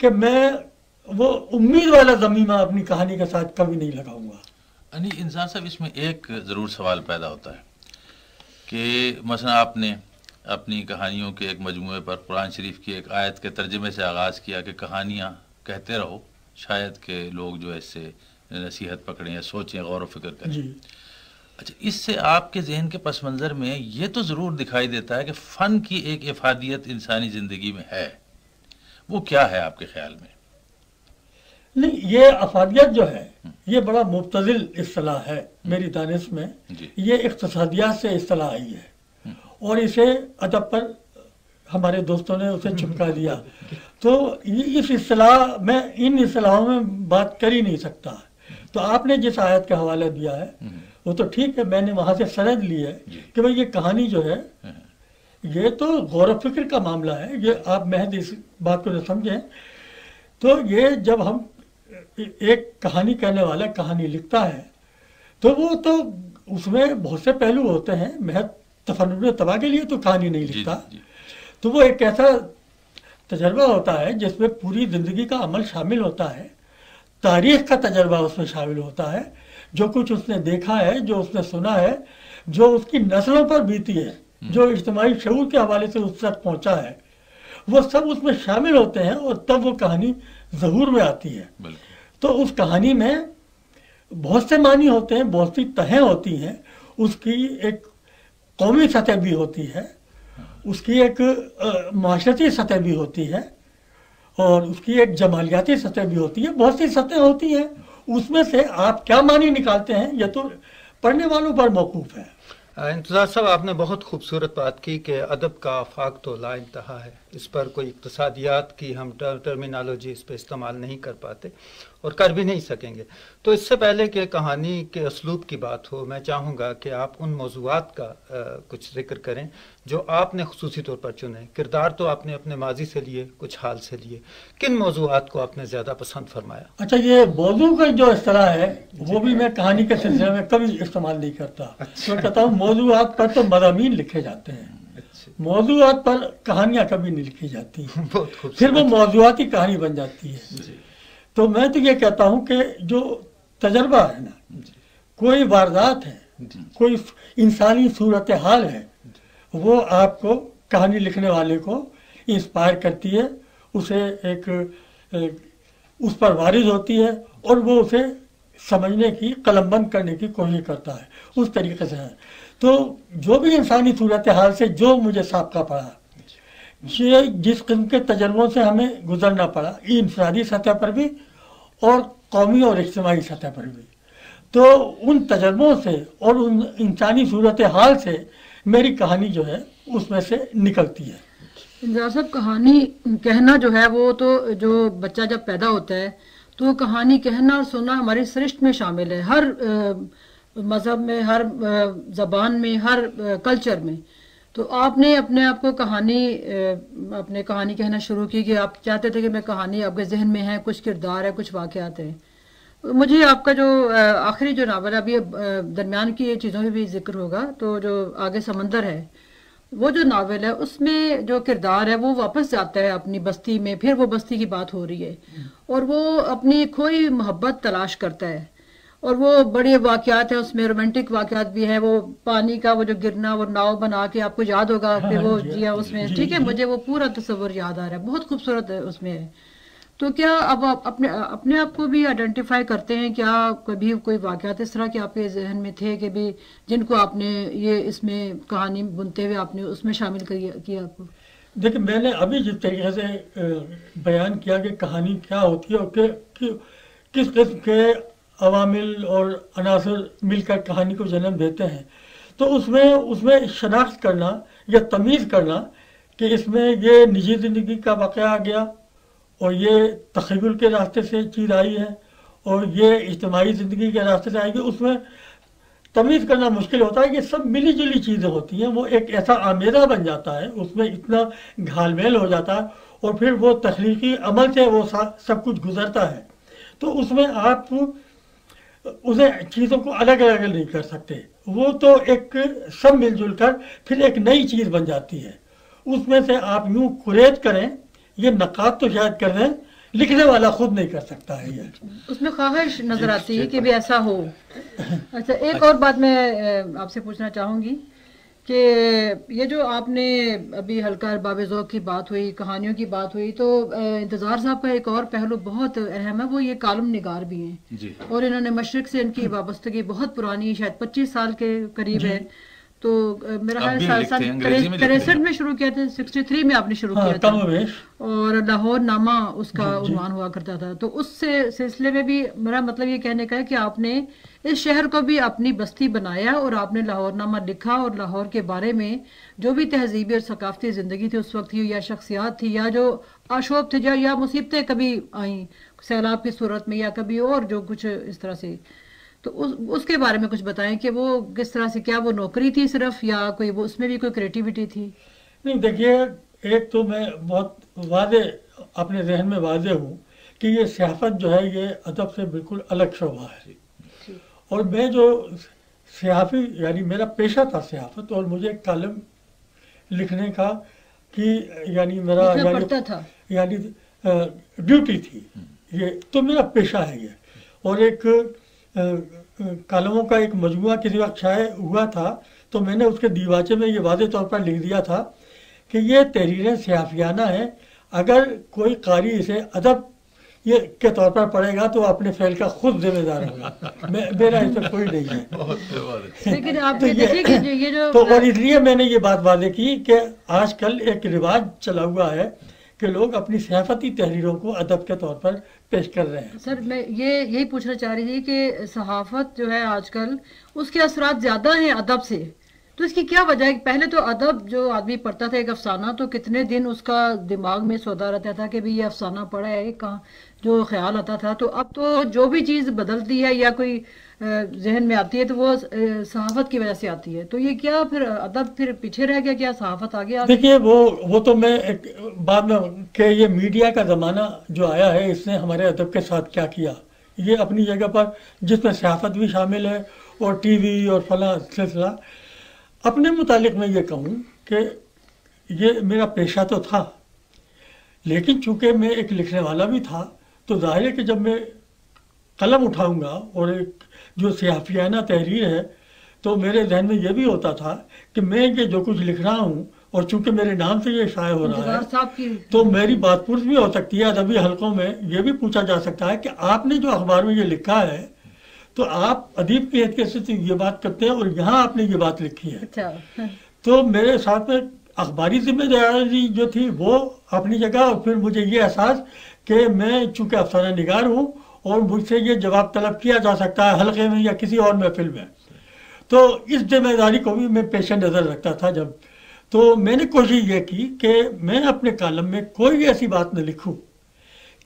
کہ میں وہ امید والا ضمیمہ اپنی کہانی کے ساتھ کبھی نہیں لگاؤں گا. یعنی انسان صاحب اس میں ایک ضرور سوال پیدا ہوتا ہے کہ مثلا آپ نے اپنی کہانیوں کے ایک مجموعے پر قرآن شریف کی ایک آیت کے ترجمے سے آغاز کیا کہ کہانیاں کہتے رہو، شاید کہ لوگ جو ہے اس سے نصیحت پکڑیں یا سوچیں، غور و فکر کریں. جی. اچھا، اس سے آپ کے ذہن کے پس منظر میں یہ تو ضرور دکھائی دیتا ہے کہ فن کی ایک افادیت انسانی زندگی میں ہے، وہ کیا ہے آپ کے خیال میں؟ نہیں، یہ افادیت جو ہے یہ بڑا مبتذل اصطلاح ہے میری دانش میں. یہ اقتصادیات سے اصطلاح آئی ہے اور اسے ادب پر ہمارے دوستوں نے اسے چپکا دیا. تو اس اصطلاح میں ان اصطلاحوں میں بات کر ہی نہیں سکتا. تو آپ نے جس آیت کا حوالہ دیا ہے وہ تو ٹھیک ہے، میں نے وہاں سے سند لی ہے کہ بھائی یہ کہانی جو ہے یہ تو غور و فکر کا معاملہ ہے. یہ آپ محض اس بات کو نہ سمجھیں. تو یہ جب ہم ایک کہانی کہنے والا کہانی لکھتا ہے تو وہ تو اس میں بہت سے پہلو ہوتے ہیں. محض تفنن طبع کے لیے تو کہانی نہیں لکھتا. تو وہ ایک ایسا تجربہ ہوتا ہے جس میں پوری زندگی کا عمل شامل ہوتا ہے، تاریخ کا تجربہ اس میں شامل ہوتا ہے، جو کچھ اس نے دیکھا ہے، جو اس نے سنا ہے، جو اس کی نسلوں پر بیتی ہے، جو اجتماعی شعور کے حوالے سے اس تک پہنچا ہے، وہ سب اس میں شامل ہوتے ہیں اور تب وہ کہانی ظہور میں آتی ہے. تو اس کہانی میں بہت سے معنی ہوتے ہیں، بہت سی تہیں ہوتی ہیں. اس کی ایک قومی سطح بھی ہوتی ہے، اس کی ایک معاشرتی سطح بھی ہوتی ہے اور اس کی ایک جمالیاتی سطح بھی ہوتی ہے. بہت سی سطح ہوتی ہیں. اس میں سے آپ کیا معنی نکالتے ہیں یہ تو پڑھنے والوں پر موقوف ہے. انتظار صاحب، آپ نے بہت خوبصورت بات کی کہ ادب کا آفاق تو لا انتہا ہے. اس پر کوئی اقتصادیات کی ہم ٹرمینالوجی اس پہ استعمال نہیں کر پاتے اور کر بھی نہیں سکیں گے. تو اس سے پہلے کہ کہانی کے اسلوب کی بات ہو، میں چاہوں گا کہ آپ ان موضوعات کا کچھ ذکر کریں جو آپ نے خصوصی طور پر چنے. کردار تو آپ نے اپنے ماضی سے لیے، کچھ حال سے لیے. کن موضوعات کو آپ نے زیادہ پسند فرمایا؟ اچھا، یہ موضوع کا جو اصطلاح ہے وہ بھی میں کہانی کے سلسلے میں کبھی استعمال نہیں کرتا. میں کہتا ہوں موضوعات پر تو مضامین لکھے جاتے ہیں، موضوعات پر کہانیاں کبھی نہیں لکھی جاتی، پھر وہ موضوعاتی کہانی بن جاتی ہے. تو میں تو یہ کہتا ہوں کہ جو تجربہ ہے نا، کوئی واردات ہے، کوئی انسانی صورتحال ہے، وہ آپ کو کہانی لکھنے والے کو انسپائر کرتی ہے، اسے ایک اس پر وارد ہوتی ہے اور وہ اسے سمجھنے کی، قلم بند کرنے کی کوشش کرتا ہے. اس طریقے سے ہے. تو جو بھی انسانی صورتحال سے جو مجھے سابقہ پڑا، یہ جس قسم کے تجربوں سے ہمیں گزرنا پڑا، انفرادی سطح پر بھی اور قومی اور اجتماعی سطح پر بھی، تو ان تجربوں سے اور ان انسانی صورتحال سے میری کہانی جو ہے اس میں سے نکلتی ہے. انتظار صاحب، کہانی کہنا جو ہے وہ تو جو بچہ جب پیدا ہوتا ہے تو کہانی کہنا اور سننا ہماری سرشت میں شامل ہے، ہر مذہب میں، ہر زبان میں، ہر کلچر میں. تو آپ نے اپنے آپ کو اپنے کہانی کہنا شروع کی کہ آپ چاہتے تھے کہ میں کہانی آپ کے ذہن میں ہے، کچھ کردار ہے، کچھ واقعات ہیں. مجھے آپ کا جو آخری جو ناول ہے، ابھی درمیان کی چیزوں میں بھی ذکر ہوگا، تو جو آگے سمندر ہے، وہ جو ناول ہے اس میں جو کردار ہے وہ واپس جاتا ہے اپنی بستی میں. پھر وہ بستی کی بات ہو رہی ہے اور وہ اپنی کھوئی محبت تلاش کرتا ہے اور وہ بڑے واقعات ہیں اس میں، رومانٹک واقعات بھی ہیں. وہ پانی کا وہ جو گرنا، وہ ناؤ بنا کے، آپ کو یاد ہوگا پھر وہ جیا اس میں، ٹھیک ہے، مجھے وہ پورا تصور یاد آ رہا ہے، بہت خوبصورت ہے اس میں ہے. تو کیا اب آپ اپنے آپ کو بھی آئیڈینٹیفائی کرتے ہیں؟ کیا کبھی کوئی واقعات اس طرح کے آپ کے ذہن میں تھے کہ بھی جن کو آپ نے یہ اس میں کہانی بنتے ہوئے آپ نے اس میں شامل کیا آپ کو؟ دیکھیں، میں نے ابھی جس طریقے سے بیان کیا کہ کہانی کیا ہوتی ہے اور کس قسم کے عوامل اور عناصر مل کر کہانی کو جنم دیتے ہیں، تو اس میں شناخت کرنا یا تمیز کرنا کہ اس میں یہ نجی زندگی کا واقعہ آ گیا اور یہ تخیل کے راستے سے چیز آئی ہے اور یہ اجتماعی زندگی کے راستے سے آئے گی، اس میں تمیز کرنا مشکل ہوتا ہے. یہ سب ملی جلی چیزیں ہوتی ہیں، وہ ایک ایسا آمیزہ بن جاتا ہے، اس میں اتنا گھال میل ہو جاتا ہے اور پھر وہ تخلیقی عمل سے وہ سب کچھ گزرتا ہے. تو اس میں آپ اسے چیزوں کو الگ الگ نہیں کر سکتے، وہ تو ایک سب مل جل کر پھر ایک نئی چیز بن جاتی ہے. اس میں سے آپ یوں کریٹ کریں، یہ نقاد تو شاید کر دیں لکھنے والا خود نہیں کر سکتا ہے. یہ اس میں خواہش نظر آتی ہے کہ بھی ایسا ہو. اچھا ایک اور بات میں آپ سے پوچھنا چاہوں گی کہ یہ جو آپ نے ابھی ہلکا باب ذوق کی بات ہوئی، کہانیوں کی بات ہوئی، تو انتظار صاحب کا ایک اور پہلو بہت اہم ہے، وہ یہ کالم نگار بھی ہیں اور انہوں نے مشرق سے ان کی وابستگی بہت پرانی، شاید 25 سال کے قریب ہے. تو میرا خیال 63 میں شروع کیا تھا، 63 میں آپ نے شروع کیا تھا، اور لاہور نامہ اس کا عنوان ہوا کرتا تھا. تو اس سلسلے میں بھی میرا مطلب یہ کہنے کا ہے کہ آپ نے اس شہر کو بھی اپنی بستی بنایا اور آپ نے لاہور نامہ لکھا، اور لاہور کے بارے میں جو بھی تہذیبی اور ثقافتی زندگی تھی اس وقت تھی، یا شخصیات تھی، یا جو آشوب تھے، یا مصیبتیں کبھی آئیں سیلاب کی صورت میں، یا کبھی اور جو کچھ اس طرح سے، تو اس کے بارے میں کچھ بتائیں کہ وہ کس طرح سے، کیا وہ نوکری تھی صرف، یا کوئی وہ اس میں بھی کوئی کریٹیویٹی تھی؟ نہیں دیکھیے، ایک تو میں بہت واضح اپنے ذہن میں واضح ہوں کہ یہ صحافت جو ہے یہ ادب سے بالکل الگ شعبہ ہے. اور میں جو صحافی، یعنی میرا پیشہ تھا صحافت، اور مجھے کالم لکھنے کا کہ یعنی میرا یعنی ڈیوٹی تھی یہ، تو میرا پیشہ ہے یہ. اور ایک کالموں کا ایک مجموعہ کسی وقت شائع ہوا تھا، تو میں نے اس کے دیواچے میں یہ واضح طور پر لکھ دیا تھا کہ یہ تحریریں صحافیانہ ہیں، اگر کوئی قاری اسے ادب یہ کے طور پر پڑھے گا تو اپنے فعل کا خود ذمہ دار ہوگا، میرا اس پر کوئی نہیں ہے. لیکن آپ دیکھیں کہ یہ جو تو اور اس لیے میں نے یہ بات واضح کی کہ آج کل ایک رواج چلا ہوا ہے کہ لوگ اپنی صحافتی تحریروں کو ادب کے طور پر پیش کر رہے ہیں. سر میں یہی پوچھنا چاہ رہی تھی کہ صحافت جو ہے آج کل اس کے اثرات زیادہ ہیں ادب سے، تو اس کی کیا وجہ ہے؟ پہلے تو ادب جو آدمی پڑھتا تھا ایک افسانہ، تو کتنے دن اس کا دماغ میں سودا رہتا تھا کہ بھی یہ افسانہ پڑھا ہے، کہاں جو خیال آتا تھا. تو اب تو جو بھی چیز بدلتی ہے یا کوئی ذہن میں آتی ہے تو وہ صحافت کی وجہ سے آتی ہے. تو یہ کیا پھر ادب پھر پیچھے رہ گیا، کیا صحافت آگے آ گئی؟ دیکھیے وہ تو میں بعد میں کہ یہ میڈیا کا زمانہ جو آیا ہے اس نے ہمارے ادب کے ساتھ کیا کیا، یہ اپنی جگہ پر جس میں صحافت بھی شامل ہے اور ٹی وی اور فلاں سلسلہ. اپنے متعلق میں یہ کہوں کہ یہ میرا پیشہ تو تھا، لیکن چونکہ میں ایک لکھنے والا بھی تھا، تو ظاہر ہے کہ جب میں قلم اٹھاؤں گا اور ایک جو صحافیانہ تحریر ہے، تو میرے ذہن میں یہ بھی ہوتا تھا کہ میں یہ جو کچھ لکھ رہا ہوں، اور چونکہ میرے نام سے یہ شائع ہو رہا ہے تو میری بات پرس بھی ہو سکتی ہے. ادبی حلقوں میں یہ بھی پوچھا جا سکتا ہے کہ آپ نے جو اخبار میں یہ لکھا ہے تو آپ ادیب کی حیثیت سے یہ بات کرتے ہیں اور یہاں آپ نے یہ بات لکھی ہے. تو میرے ساتھ میں اخباری ذمہ داری جو تھی وہ اپنی جگہ، اور پھر مجھے یہ احساس کہ میں چونکہ افسانہ نگار ہوں اور مجھ سے یہ جواب طلب کیا جا سکتا ہے حلقے میں یا کسی اور محفل میں، تو اس ذمہ داری کو بھی میں پیش نظر رکھتا تھا. جب تو میں نے کوشش یہ کی کہ میں اپنے کالم میں کوئی ایسی بات نہ لکھوں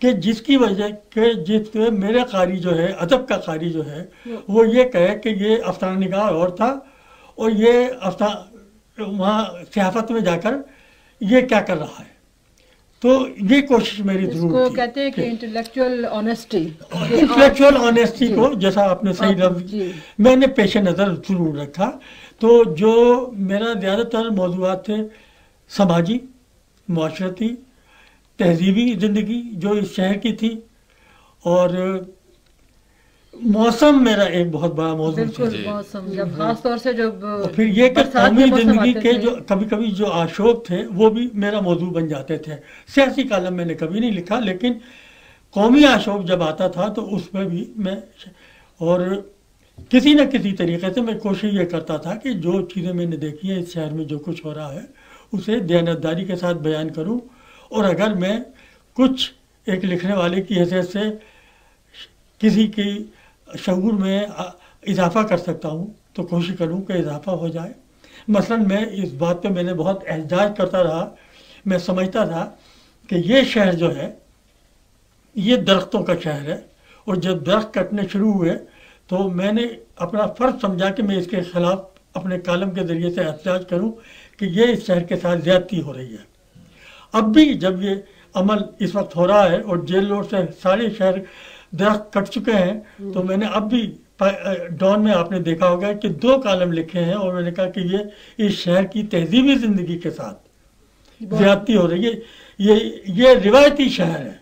کہ جس کی وجہ کہ جس میرے قاری جو ہے، ادب کا قاری جو ہے، وہ یہ کہے کہ یہ افسانہ نگار اور تھا اور یہ وہاں صحافت میں جا کر یہ کیا کر رہا ہے. تو یہ کوشش میری ضرور تھی. کہتے ہیں کہ انٹلیکچوئل آنیسٹی کو، جیسا آپ نے صحیح لفظ میں نے پیش نظر ضرور رکھا. تو جو میرا زیادہ تر موضوعات تھے سماجی، معاشرتی، تہذیبی زندگی جو اس شہر کی تھی، اور موسم میرا ایک بہت بڑا موضوع تھا. خاص طور سے جو پھر یہ کہ قومی زندگی کے جو کبھی کبھی جو آشوب تھے وہ بھی میرا موضوع بن جاتے تھے. سیاسی کالم میں نے کبھی نہیں لکھا، لیکن قومی آشوب جب آتا تھا تو اس میں بھی میں، اور کسی نہ کسی طریقے سے میں کوشش یہ کرتا تھا کہ جو چیزیں میں نے دیکھی ہیں اس شہر میں جو کچھ ہو رہا ہے اسے دیانتداری کے ساتھ بیان کروں. اور اگر میں کچھ ایک لکھنے والے کی حیثیت سے کسی کی شعور میں اضافہ کر سکتا ہوں تو کوشش کروں کہ اضافہ ہو جائے. مثلا میں اس بات پہ میں نے بہت احتجاج کرتا رہا. میں سمجھتا تھا کہ یہ شہر جو ہے یہ درختوں کا شہر ہے، اور جب درخت کٹنے شروع ہوئے تو میں نے اپنا فرض سمجھا کہ میں اس کے خلاف اپنے کالم کے ذریعے سے احتجاج کروں کہ یہ اس شہر کے ساتھ زیادتی ہو رہی ہے. اب بھی جب یہ عمل اس وقت ہو رہا ہے اور جیل روڈ سے سارے شہر درخت کٹ چکے ہیں، تو میں نے اب بھی ڈان میں آپ نے دیکھا ہوگا کہ 2 کالم لکھے ہیں، اور میں نے کہا کہ یہ اس شہر کی تہذیبی زندگی کے ساتھ زیادتی ہو رہی ہے. یہ روایتی شہر ہے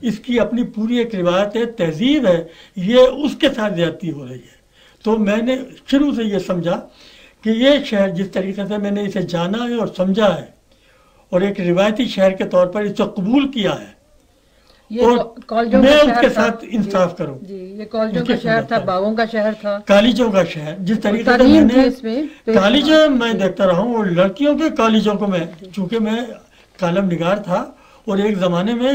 اس کی اپنی پوری ایک روایت ہے، تہذیب ہے، یہ اس کے ساتھ زیادتی ہو رہی ہے۔ تو میں نے شروع سے یہ سمجھا کہ یہ شہر جس طریقے سے میں نے اسے جانا ہے اور سمجھا ہے اور ایک روایتی شہر کے طور پر اسے قبول کیا ہے، اور میں اس کے ساتھ انصاف کروں۔ جی، یہ کالجوں کا شہر تھا، باغوں کا شہر تھا، کالجوں کا شہر، جس طریقے سے میں نے کالجوں میں دیکھتا رہا ہوں، اور لڑکیوں کے کالجوں کو میں، چونکہ میں کالم نگار تھا اور ایک زمانے میں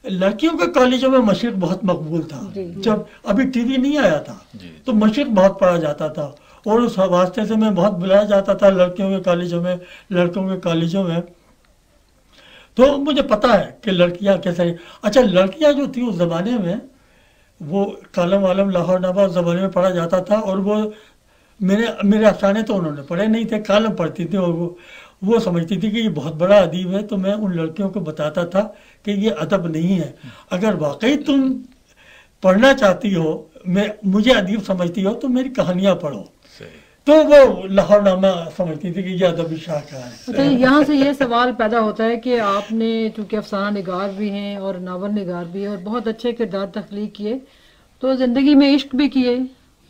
لڑکیوں کے کالجوں میں مشرق بہت مقبول تھا، جب ابھی ٹی وی نہیں آیا تھا تو مشرق بہت پڑھا جاتا تھا، اور اس واسطے سے میں بہت بلایا جاتا تھا لڑکیوں کے کالجوں میں، لڑکوں کے کالجوں میں۔ تو مجھے پتا ہے کہ لڑکیاں کیسے، اچھا لڑکیاں جو تھی اس زمانے میں، وہ کالم والم لاہور نامہ اس زمانے میں پڑھا جاتا تھا، اور وہ میرے افسانے تو انہوں نے پڑھے نہیں تھے، کالم پڑھتی تھی، اور وہ سمجھتی تھی کہ یہ بہت بڑا ادیب ہے۔ تو میں ان لڑکیوں کو بتاتا تھا کہ یہ ادب نہیں ہے، اگر واقعی تم پڑھنا چاہتی ہو، مجھے ادیب سمجھتی ہو، تو میری کہانیاں پڑھو۔ تو وہ لاہور نامہ سمجھتی تھی کہ یہ ادبی شاہکار ہے۔ یہاں سے یہ سوال پیدا ہوتا ہے کہ آپ نے چونکہ افسانہ نگار بھی ہیں اور ناول نگار بھی ہیں اور بہت اچھے کردار تخلیق کیے، تو زندگی میں عشق بھی کیے،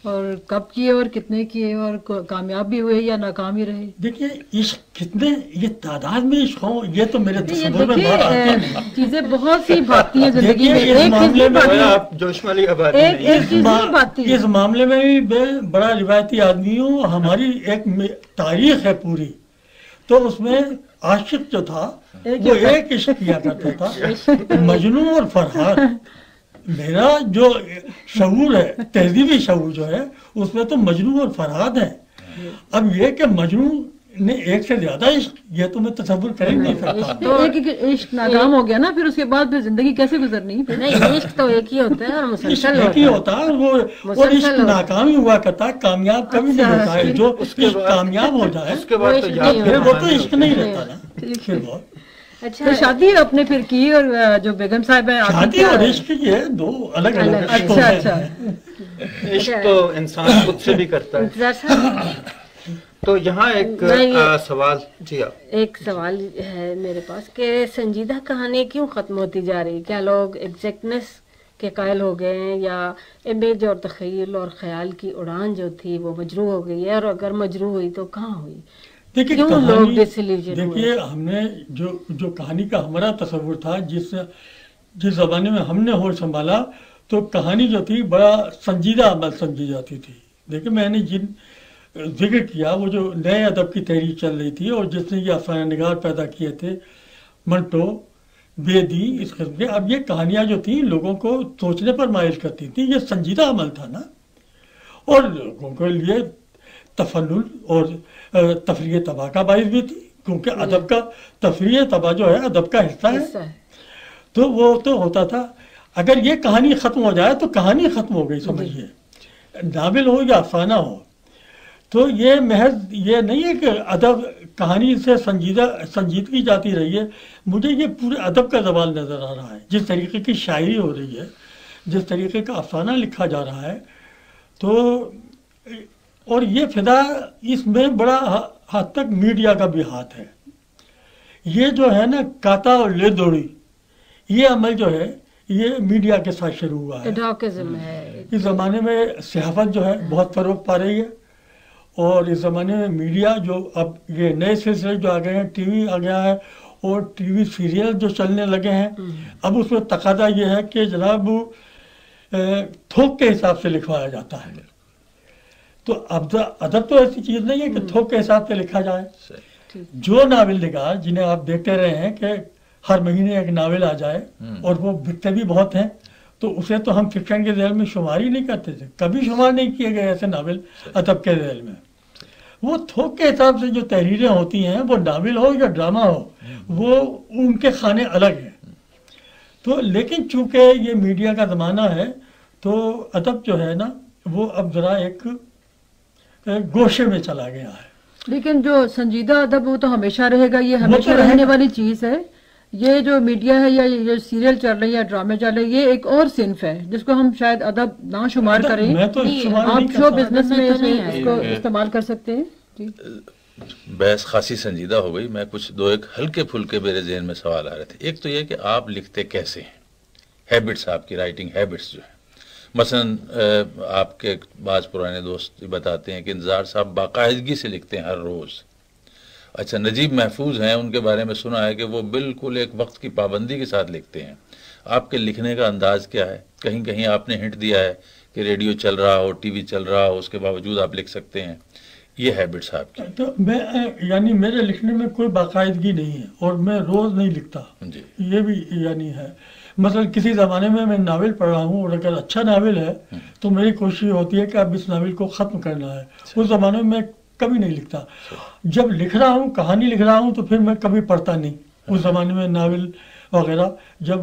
اور کب کیے اور کتنے کیے، اور کامیاب بھی ہوئے یا ناکام ہی رہے؟ دیکھیے عشق کتنے، یہ تعداد میں عشق ہوں، یہ تو میرے تصور میں بات آتی ہے۔ چیزیں بہت سی بھاگتی ہیں زندگی میں، اس معاملے میں بھی میں بڑا روایتی آدمی ہوں، ہماری ایک تاریخ ہے پوری، تو اس میں عاشق جو تھا وہ ایک عشق کیا کرتا تھا، مجنون اور فرحاد۔ میرا جو شعور ہے، تہذیبی شعور جو ہے، اس میں تو مجنون اور فرحاد ہے۔ اب یہ کہ مجنون نے ایک سے زیادہ عشق، یہ تو میں تصور کر ہی نہیں سکتا۔ تو ایک عشق ناکام ہو گیا نا، پھر اس کے بعد پھر زندگی کیسے گزرنی؟ نہیں، عشق تو ایک ہی ہوتا ہے اور مسلسل ایک ہی ہوتا ہے، وہ عشق ناکام ہی ہوا کرتا ہے، کامیاب کبھی نہیں ہوتا ہے۔ جو عشق کامیاب ہو جائے پھر وہ تو عشق نہیں رہتا نا، پھر وہ۔ اچھا، شادی اپنے پھر کی، اور جو بیگم صاحب ہیں، شادی اور عشق یہ دو الگ الگ۔ اچھا، عشق تو انسان خود سے بھی کرتا ہے۔ تو یہاں ایک سوال، جی ایک سوال ہے میرے پاس کہ سنجیدہ کہانی کیوں ختم ہوتی جا رہی؟ کیا لوگ ایگزیکٹنس کے قائل ہو گئے ہیں، یا امیج اور تخیل اور خیال کی اڑان جو تھی وہ مجروح ہو گئی ہے، اور اگر مجروح ہوئی تو کہاں ہوئی؟ دیکھیے ہم نے جو کہانی کا ہمارا تصور تھا، جس زمانے میں ہم نے ہوش سنبھالا، تو کہانی جو تھی بڑا سنجیدہ عمل سمجھی جاتی تھی۔ دیکھیں میں نے جن ذکر کیا، وہ جو نئے ادب کی تحریک چل رہی تھی، اور جس نے یہ افسانہ نگار پیدا کیے تھے، منٹو، بیدی، اس قسم کے، اب یہ کہانیاں جو تھیں لوگوں کو سوچنے پر مائل کرتی تھیں، یہ سنجیدہ عمل تھا نا، اور لوگوں کے لیے تفنن اور تفریح طبع کا باعث بھی تھی، کیونکہ ادب کا تفریح طبع جو ہے ادب کا حصہ ہے، تو وہ تو ہوتا تھا۔ اگر یہ کہانی ختم ہو جائے تو کہانی ختم ہو گئی، سمجھیے، ناول ہو یا افسانہ ہو، تو یہ محض یہ نہیں ہے کہ ادب کہانی سے سنجیدگی جاتی رہی ہے۔ مجھے یہ پورے ادب کا زوال نظر آ رہا ہے، جس طریقے کی شاعری ہو رہی ہے، جس طریقے کا افسانہ لکھا جا رہا ہے، تو اور یہ فضا، اس میں بڑا حد تک میڈیا کا بھی ہاتھ ہے۔ یہ جو ہے نا کاتا اور لے دوڑی، یہ عمل جو ہے یہ میڈیا کے ساتھ شروع ہوا ہے۔ اس زمانے میں صحافت جو ہے بہت فروغ پا رہی ہے، اور اس زمانے میں میڈیا جو اب یہ نئے سلسلے جو آ گئے ہیں، ٹی وی آ گیا ہے، اور ٹی وی سیریل جو چلنے لگے ہیں، اب اس میں تقاضا یہ ہے کہ جناب تھوک کے حساب سے لکھوایا جاتا ہے۔ تو ادب تو ایسی چیز نہیں ہے کہ تھوک کے حساب سے لکھا جائے۔ جو ناول نگار جنہیں آپ دیکھتے رہے ہیں کہ ہر مہینے ایک ناول آ جائے، اور وہ بکتے بھی بہت ہیں، تو اسے تو ہم فکشن کے ذیل میں شمار ہی نہیں کرتے تھے، کبھی شمار نہیں کیے گئے ایسے ناول ادب کے ذیل میں۔ وہ تھوک کے حساب سے جو تحریریں ہوتی ہیں، وہ ناول ہو یا ڈرامہ ہو، وہ ان کے خانے الگ ہیں۔ تو لیکن چونکہ یہ میڈیا کا زمانہ ہے، تو ادب جو ہے نا وہ اب ذرا ایک گوشے میں چلا گیا ہے۔ لیکن جو سنجیدہ ادب وہ تو ہمیشہ رہے گا، یہ ہمیشہ رہنے والی چیز ہے۔ یہ جو میڈیا ہے یا یہ سیریل چل رہی ہے یا ڈرامے چل رہے ہیں، یہ ایک اور صنف ہے جس کو ہم شاید ادب نہ شمار کریں۔ آپ شو بزنس میں اس کو استعمال کر سکتے ہیں۔ بحث خاصی سنجیدہ ہو گئی. میں کچھ دو ایک ہلکے پھلکے میرے ذہن میں سوال آ رہے تھے. ایک تو یہ کہ آپ لکھتے کیسے ہیں, ہیبٹس, آپ کی رائٹنگ ہیبٹس جو ہیں. مثلاً آپ کے بعض پرانے دوست بتاتے ہیں کہ انتظار صاحب باقاعدگی سے لکھتے ہیں ہر روز. اچھا, نجیب محفوظ ہیں, ان کے بارے میں سنا ہے کہ وہ بالکل ایک وقت کی پابندی کے ساتھ لکھتے ہیں. آپ کے لکھنے کا انداز کیا ہے؟ کہیں کہیں آپ نے ہنٹ دیا ہے کہ ریڈیو چل رہا ہو, ٹی وی چل رہا ہو, اس کے باوجود آپ لکھ سکتے ہیں. یہ ہیبٹس آپ کی. تو میں یعنی میرے لکھنے میں کوئی باقاعدگی نہیں ہے اور میں روز نہیں لکھتا جی. یہ بھی یعنی ہے. مثلا کسی زمانے میں ناول پڑھ رہا ہوں اور اگر اچھا ناول ہے تو میری کوشش ہوتی ہے کہ اب اس ناول کو ختم کرنا ہے. اس زمانے میں کبھی نہیں لکھتا. جب لکھ رہا ہوں, کہانی لکھ رہا ہوں, تو پھر میں کبھی پڑھتا نہیں. اس زمانے میں ناول وغیرہ جب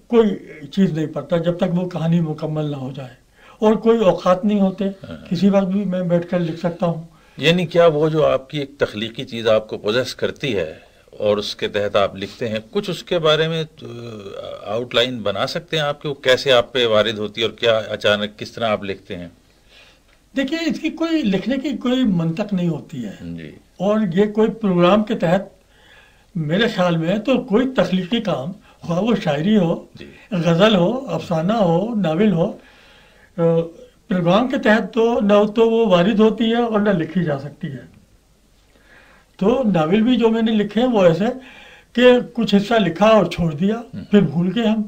کوئی چیز نہیں پڑھتا جب تک وہ کہانی مکمل نہ ہو جائے, اور کوئی اوقات نہیں ہوتے, کسی وقت بھی میں بیٹھ کر لکھ سکتا ہوں. یعنی کیا وہ جو آپ کی ایک تخلیقی چیز آپ کو پوزیس کرتی ہے اور اس کے تحت آپ لکھتے ہیں, کچھ اس کے بارے میں آؤٹ لائن بنا سکتے ہیں آپ کہ وہ کیسے آپ پہ وارد ہوتی ہے اور کیا اچانک کس طرح آپ لکھتے ہیں؟ دیکھیے, اس کی کوئی لکھنے کی کوئی منطق نہیں ہوتی ہے جی. اور یہ کوئی پروگرام کے تحت میرے خیال میں تو کوئی تخلیقی کام, خواہ وہ شاعری ہو, غزل ہو, افسانہ ہو, ناول ہو, پروگرام کے تحت تو نہ تو وہ وارد ہوتی ہے اور نہ لکھی جا سکتی ہے. تو ناول بھی جو میں نے لکھے ہیں وہ ایسے کہ کچھ حصہ لکھا اور چھوڑ دیا, پھر بھول گئے ہم,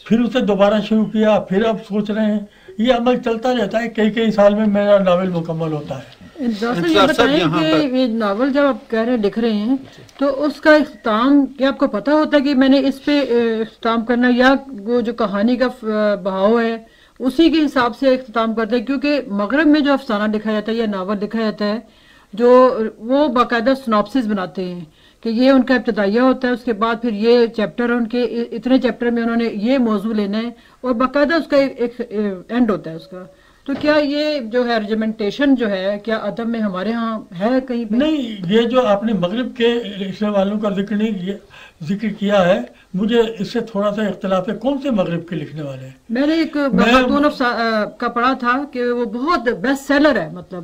پھر اسے دوبارہ شروع کیا, پھر اب سوچ رہے ہیں. یہ عمل چلتا رہتا ہے. کئی سال میں میرا ناول مکمل ہوتا ہے. یہ بتائیں کہ یہ ناول جب آپ کہہ رہے لکھ رہے ہیں تو اس کا اختتام کیا آپ کو پتہ ہوتا ہے کہ میں نے اس پہ اختتام کرنا, یا وہ جو کہانی کا بہاؤ ہے اسی کے حساب سے اختتام کرتے ہیں؟ کیونکہ مغرب میں جو افسانہ لکھا جاتا ہے یا ناول لکھا جاتا ہے جو وہ باقاعدہ سناپسس بناتے ہیں کہ یہ ان کا ابتدائیہ ہوتا ہے, اس کے بعد پھر یہ چیپٹر, ان کے اتنے چیپٹر میں انہوں نے یہ موضوع لینا ہے, اور باقاعدہ اس کا ایک اینڈ ہوتا ہے اس کا. تو کیا یہ جو ہے ریجیمنٹیشن جو ہے کیا ادب میں ہمارے ہاں ہے کہیں پہ؟ نہیں, یہ جو آپ نے مغرب کے لکھنے والوں کا ذکر کیا ہے, مجھے اس سے تھوڑا سا اختلاف ہے. کون سے مغرب کے لکھنے والے ہیں؟ میں نے ایک خاتون کا پڑھا تھا کہ وہ بہت بیسٹ سیلر ہے, مطلب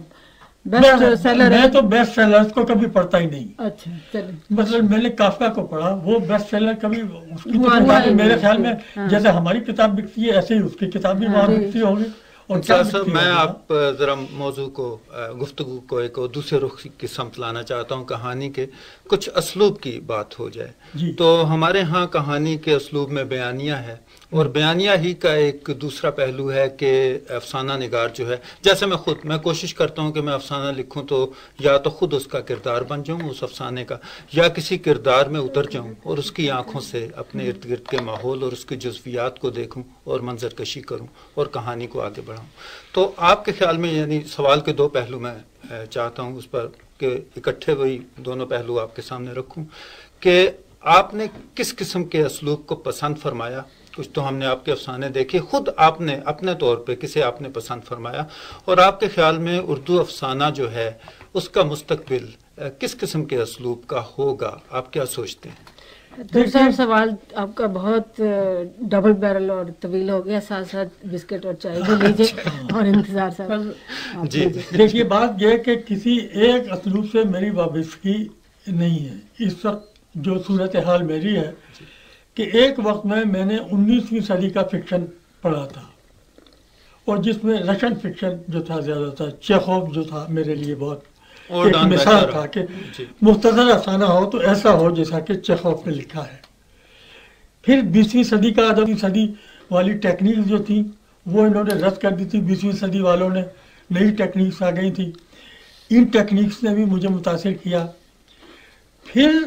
بیسٹ سیلر ہے. میں تو بیسٹ سیلر کو کبھی پڑھتا ہی نہیں. اچھا چلیں, مطلب میں نے کافکا کو پڑھا, وہ بیسٹ سیلر کبھی اس کی میرے خیال میں جیسے ہماری کتاب بکتی ہے ایسے ہی اس کی کتاب بھی وہاں بکتی ہوگی. میں آپ ذرا موضوع کو, گفتگو کو ایک دوسرے رخ کی سمت لانا چاہتا ہوں. کہانی کے کچھ اسلوب کی بات ہو جائے تو ہمارے ہاں کہانی کے اسلوب میں بیانیہ ہے, اور بیانیہ ہی کا ایک دوسرا پہلو ہے کہ افسانہ نگار جو ہے, جیسے میں کوشش کرتا ہوں کہ میں افسانہ لکھوں تو یا تو خود اس کا کردار بن جاؤں اس افسانے کا, یا کسی کردار میں اتر جاؤں اور اس کی آنکھوں سے اپنے ارد گرد کے ماحول اور اس کی جزویات کو دیکھوں اور منظر کشی کروں اور کہانی کو آگے بڑھاؤں. تو آپ کے خیال میں, یعنی سوال کے دو پہلو میں چاہتا ہوں اس پر کہ اکٹھے وہی دونوں پہلو آپ کے سامنے رکھوں, کہ آپ نے کس قسم کے اسلوب کو پسند فرمایا. کچھ تو ہم نے آپ کے افسانے دیکھے, خود آپ نے اپنے طور پہ کسے آپ نے پسند فرمایا, اور آپ کے خیال میں اردو افسانہ جو ہے اس کا مستقبل کس قسم کے اسلوب کا ہوگا, آپ کیا سوچتے ہیں؟ دوسرا سوال آپ کا بہت ڈبل بیرل اور طویل ہو گیا, ساتھ ساتھ بسکٹ اور چائے بھی لیجیے. اور انتظار صاحب جی دیکھیے, بات یہ کہ کسی ایک اسلوب سے میری وابستگی نہیں ہے. اس وقت جو صورتحال میری ہے کہ ایک وقت میں نے 19ویں صدی کا فکشن پڑھا تھا, اور جس میں رشین فکشن جو تھا زیادہ تھا. چیخوف جو تھا میرے لیے بہت ایک مثال تھا کہ مختصر افسانہ ہو تو ایسا ہو جیسا کہ چیخوف نے لکھا ہے. پھر 20ویں صدی کا ادب, صدی والی ٹیکنیک جو تھی وہ انہوں نے رد کر دی تھی. 20ویں صدی والوں نے نئی ٹیکنیکس آ گئی تھی, ان ٹیکنیکس نے بھی مجھے متاثر کیا. پھر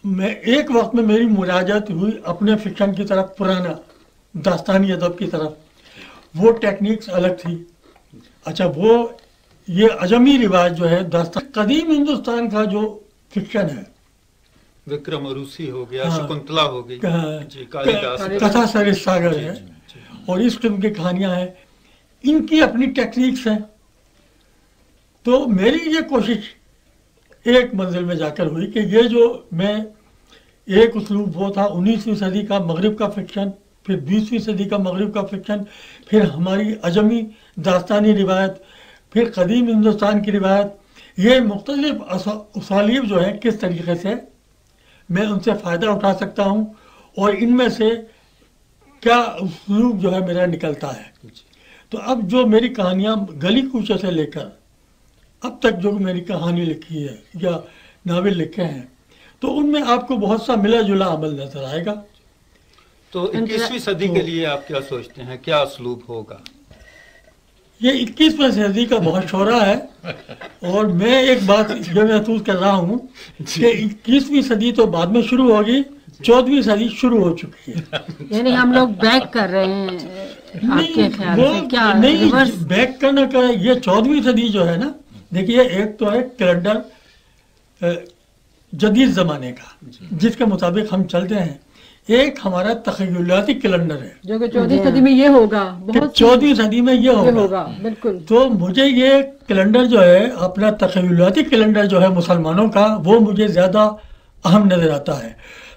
میں ایک وقت میں میری مراجعت ہوئی اپنے فکشن کی طرف, پرانا داستانی ادب کی طرف. وہ ٹیکنیکس الگ تھی. اچھا, وہ یہ عجمی رواج جو ہے داستان قدیم ہندوستان کا جو فکشن ہے, وکرم اروسی ہو گیا, شکنتلا ہو گئی, کتھا سر ساگر ہے, اور اس قسم کی کہانیاں ہیں, ان کی اپنی ٹیکنیکس ہیں. تو میری یہ کوشش ایک منزل میں جا کر ہوئی کہ یہ جو میں ایک اسلوب وہ تھا 19ویں صدی کا مغرب کا فکشن, پھر 20ویں صدی کا مغرب کا فکشن, پھر ہماری عجمی داستانی روایت, پھر قدیم ہندوستان کی روایت, یہ مختلف اسالیب جو ہیں کس طریقے سے میں ان سے فائدہ اٹھا سکتا ہوں اور ان میں سے کیا اسلوب جو ہے میرا نکلتا ہے. تو اب جو میری کہانیاں گلی کوچے سے لے کر اب تک جو میری کہانی لکھی ہے یا ناول لکھے ہیں تو ان میں آپ کو بہت سا ملا جلا عمل نظر آئے گا. تو 21ویں صدی کے لیے آپ کیا سوچتے ہیں، کیا اسلوب ہوگا؟ یہ 21ویں صدی کا بہت شعرا ہے اور میں ایک بات یہ محسوس کر رہا ہوں کہ 21ویں صدی تو بعد میں شروع ہوگی، 14ویں صدی شروع ہو چکی ہے. یعنی ہم لوگ بیک کر رہے ہیں آپ کے خیال سے؟ کیا نہیں، بیک کرنا کا یہ 14ویں صدی جو ہے نا، دیکھیے ایک تو ہے کیلنڈر جدید زمانے کا جس کے مطابق ہم چلتے ہیں، ایک ہمارا تخیلاتی کیلنڈر ہے جو کہ 14ویں صدی میں یہ ہوگا، 14ویں صدی میں یہ ہوگا. بالکل. تو مجھے یہ کیلنڈر جو ہے اپنا تخیلاتی کیلنڈر جو ہے مسلمانوں کا، وہ مجھے زیادہ اہم نظر آتا ہے.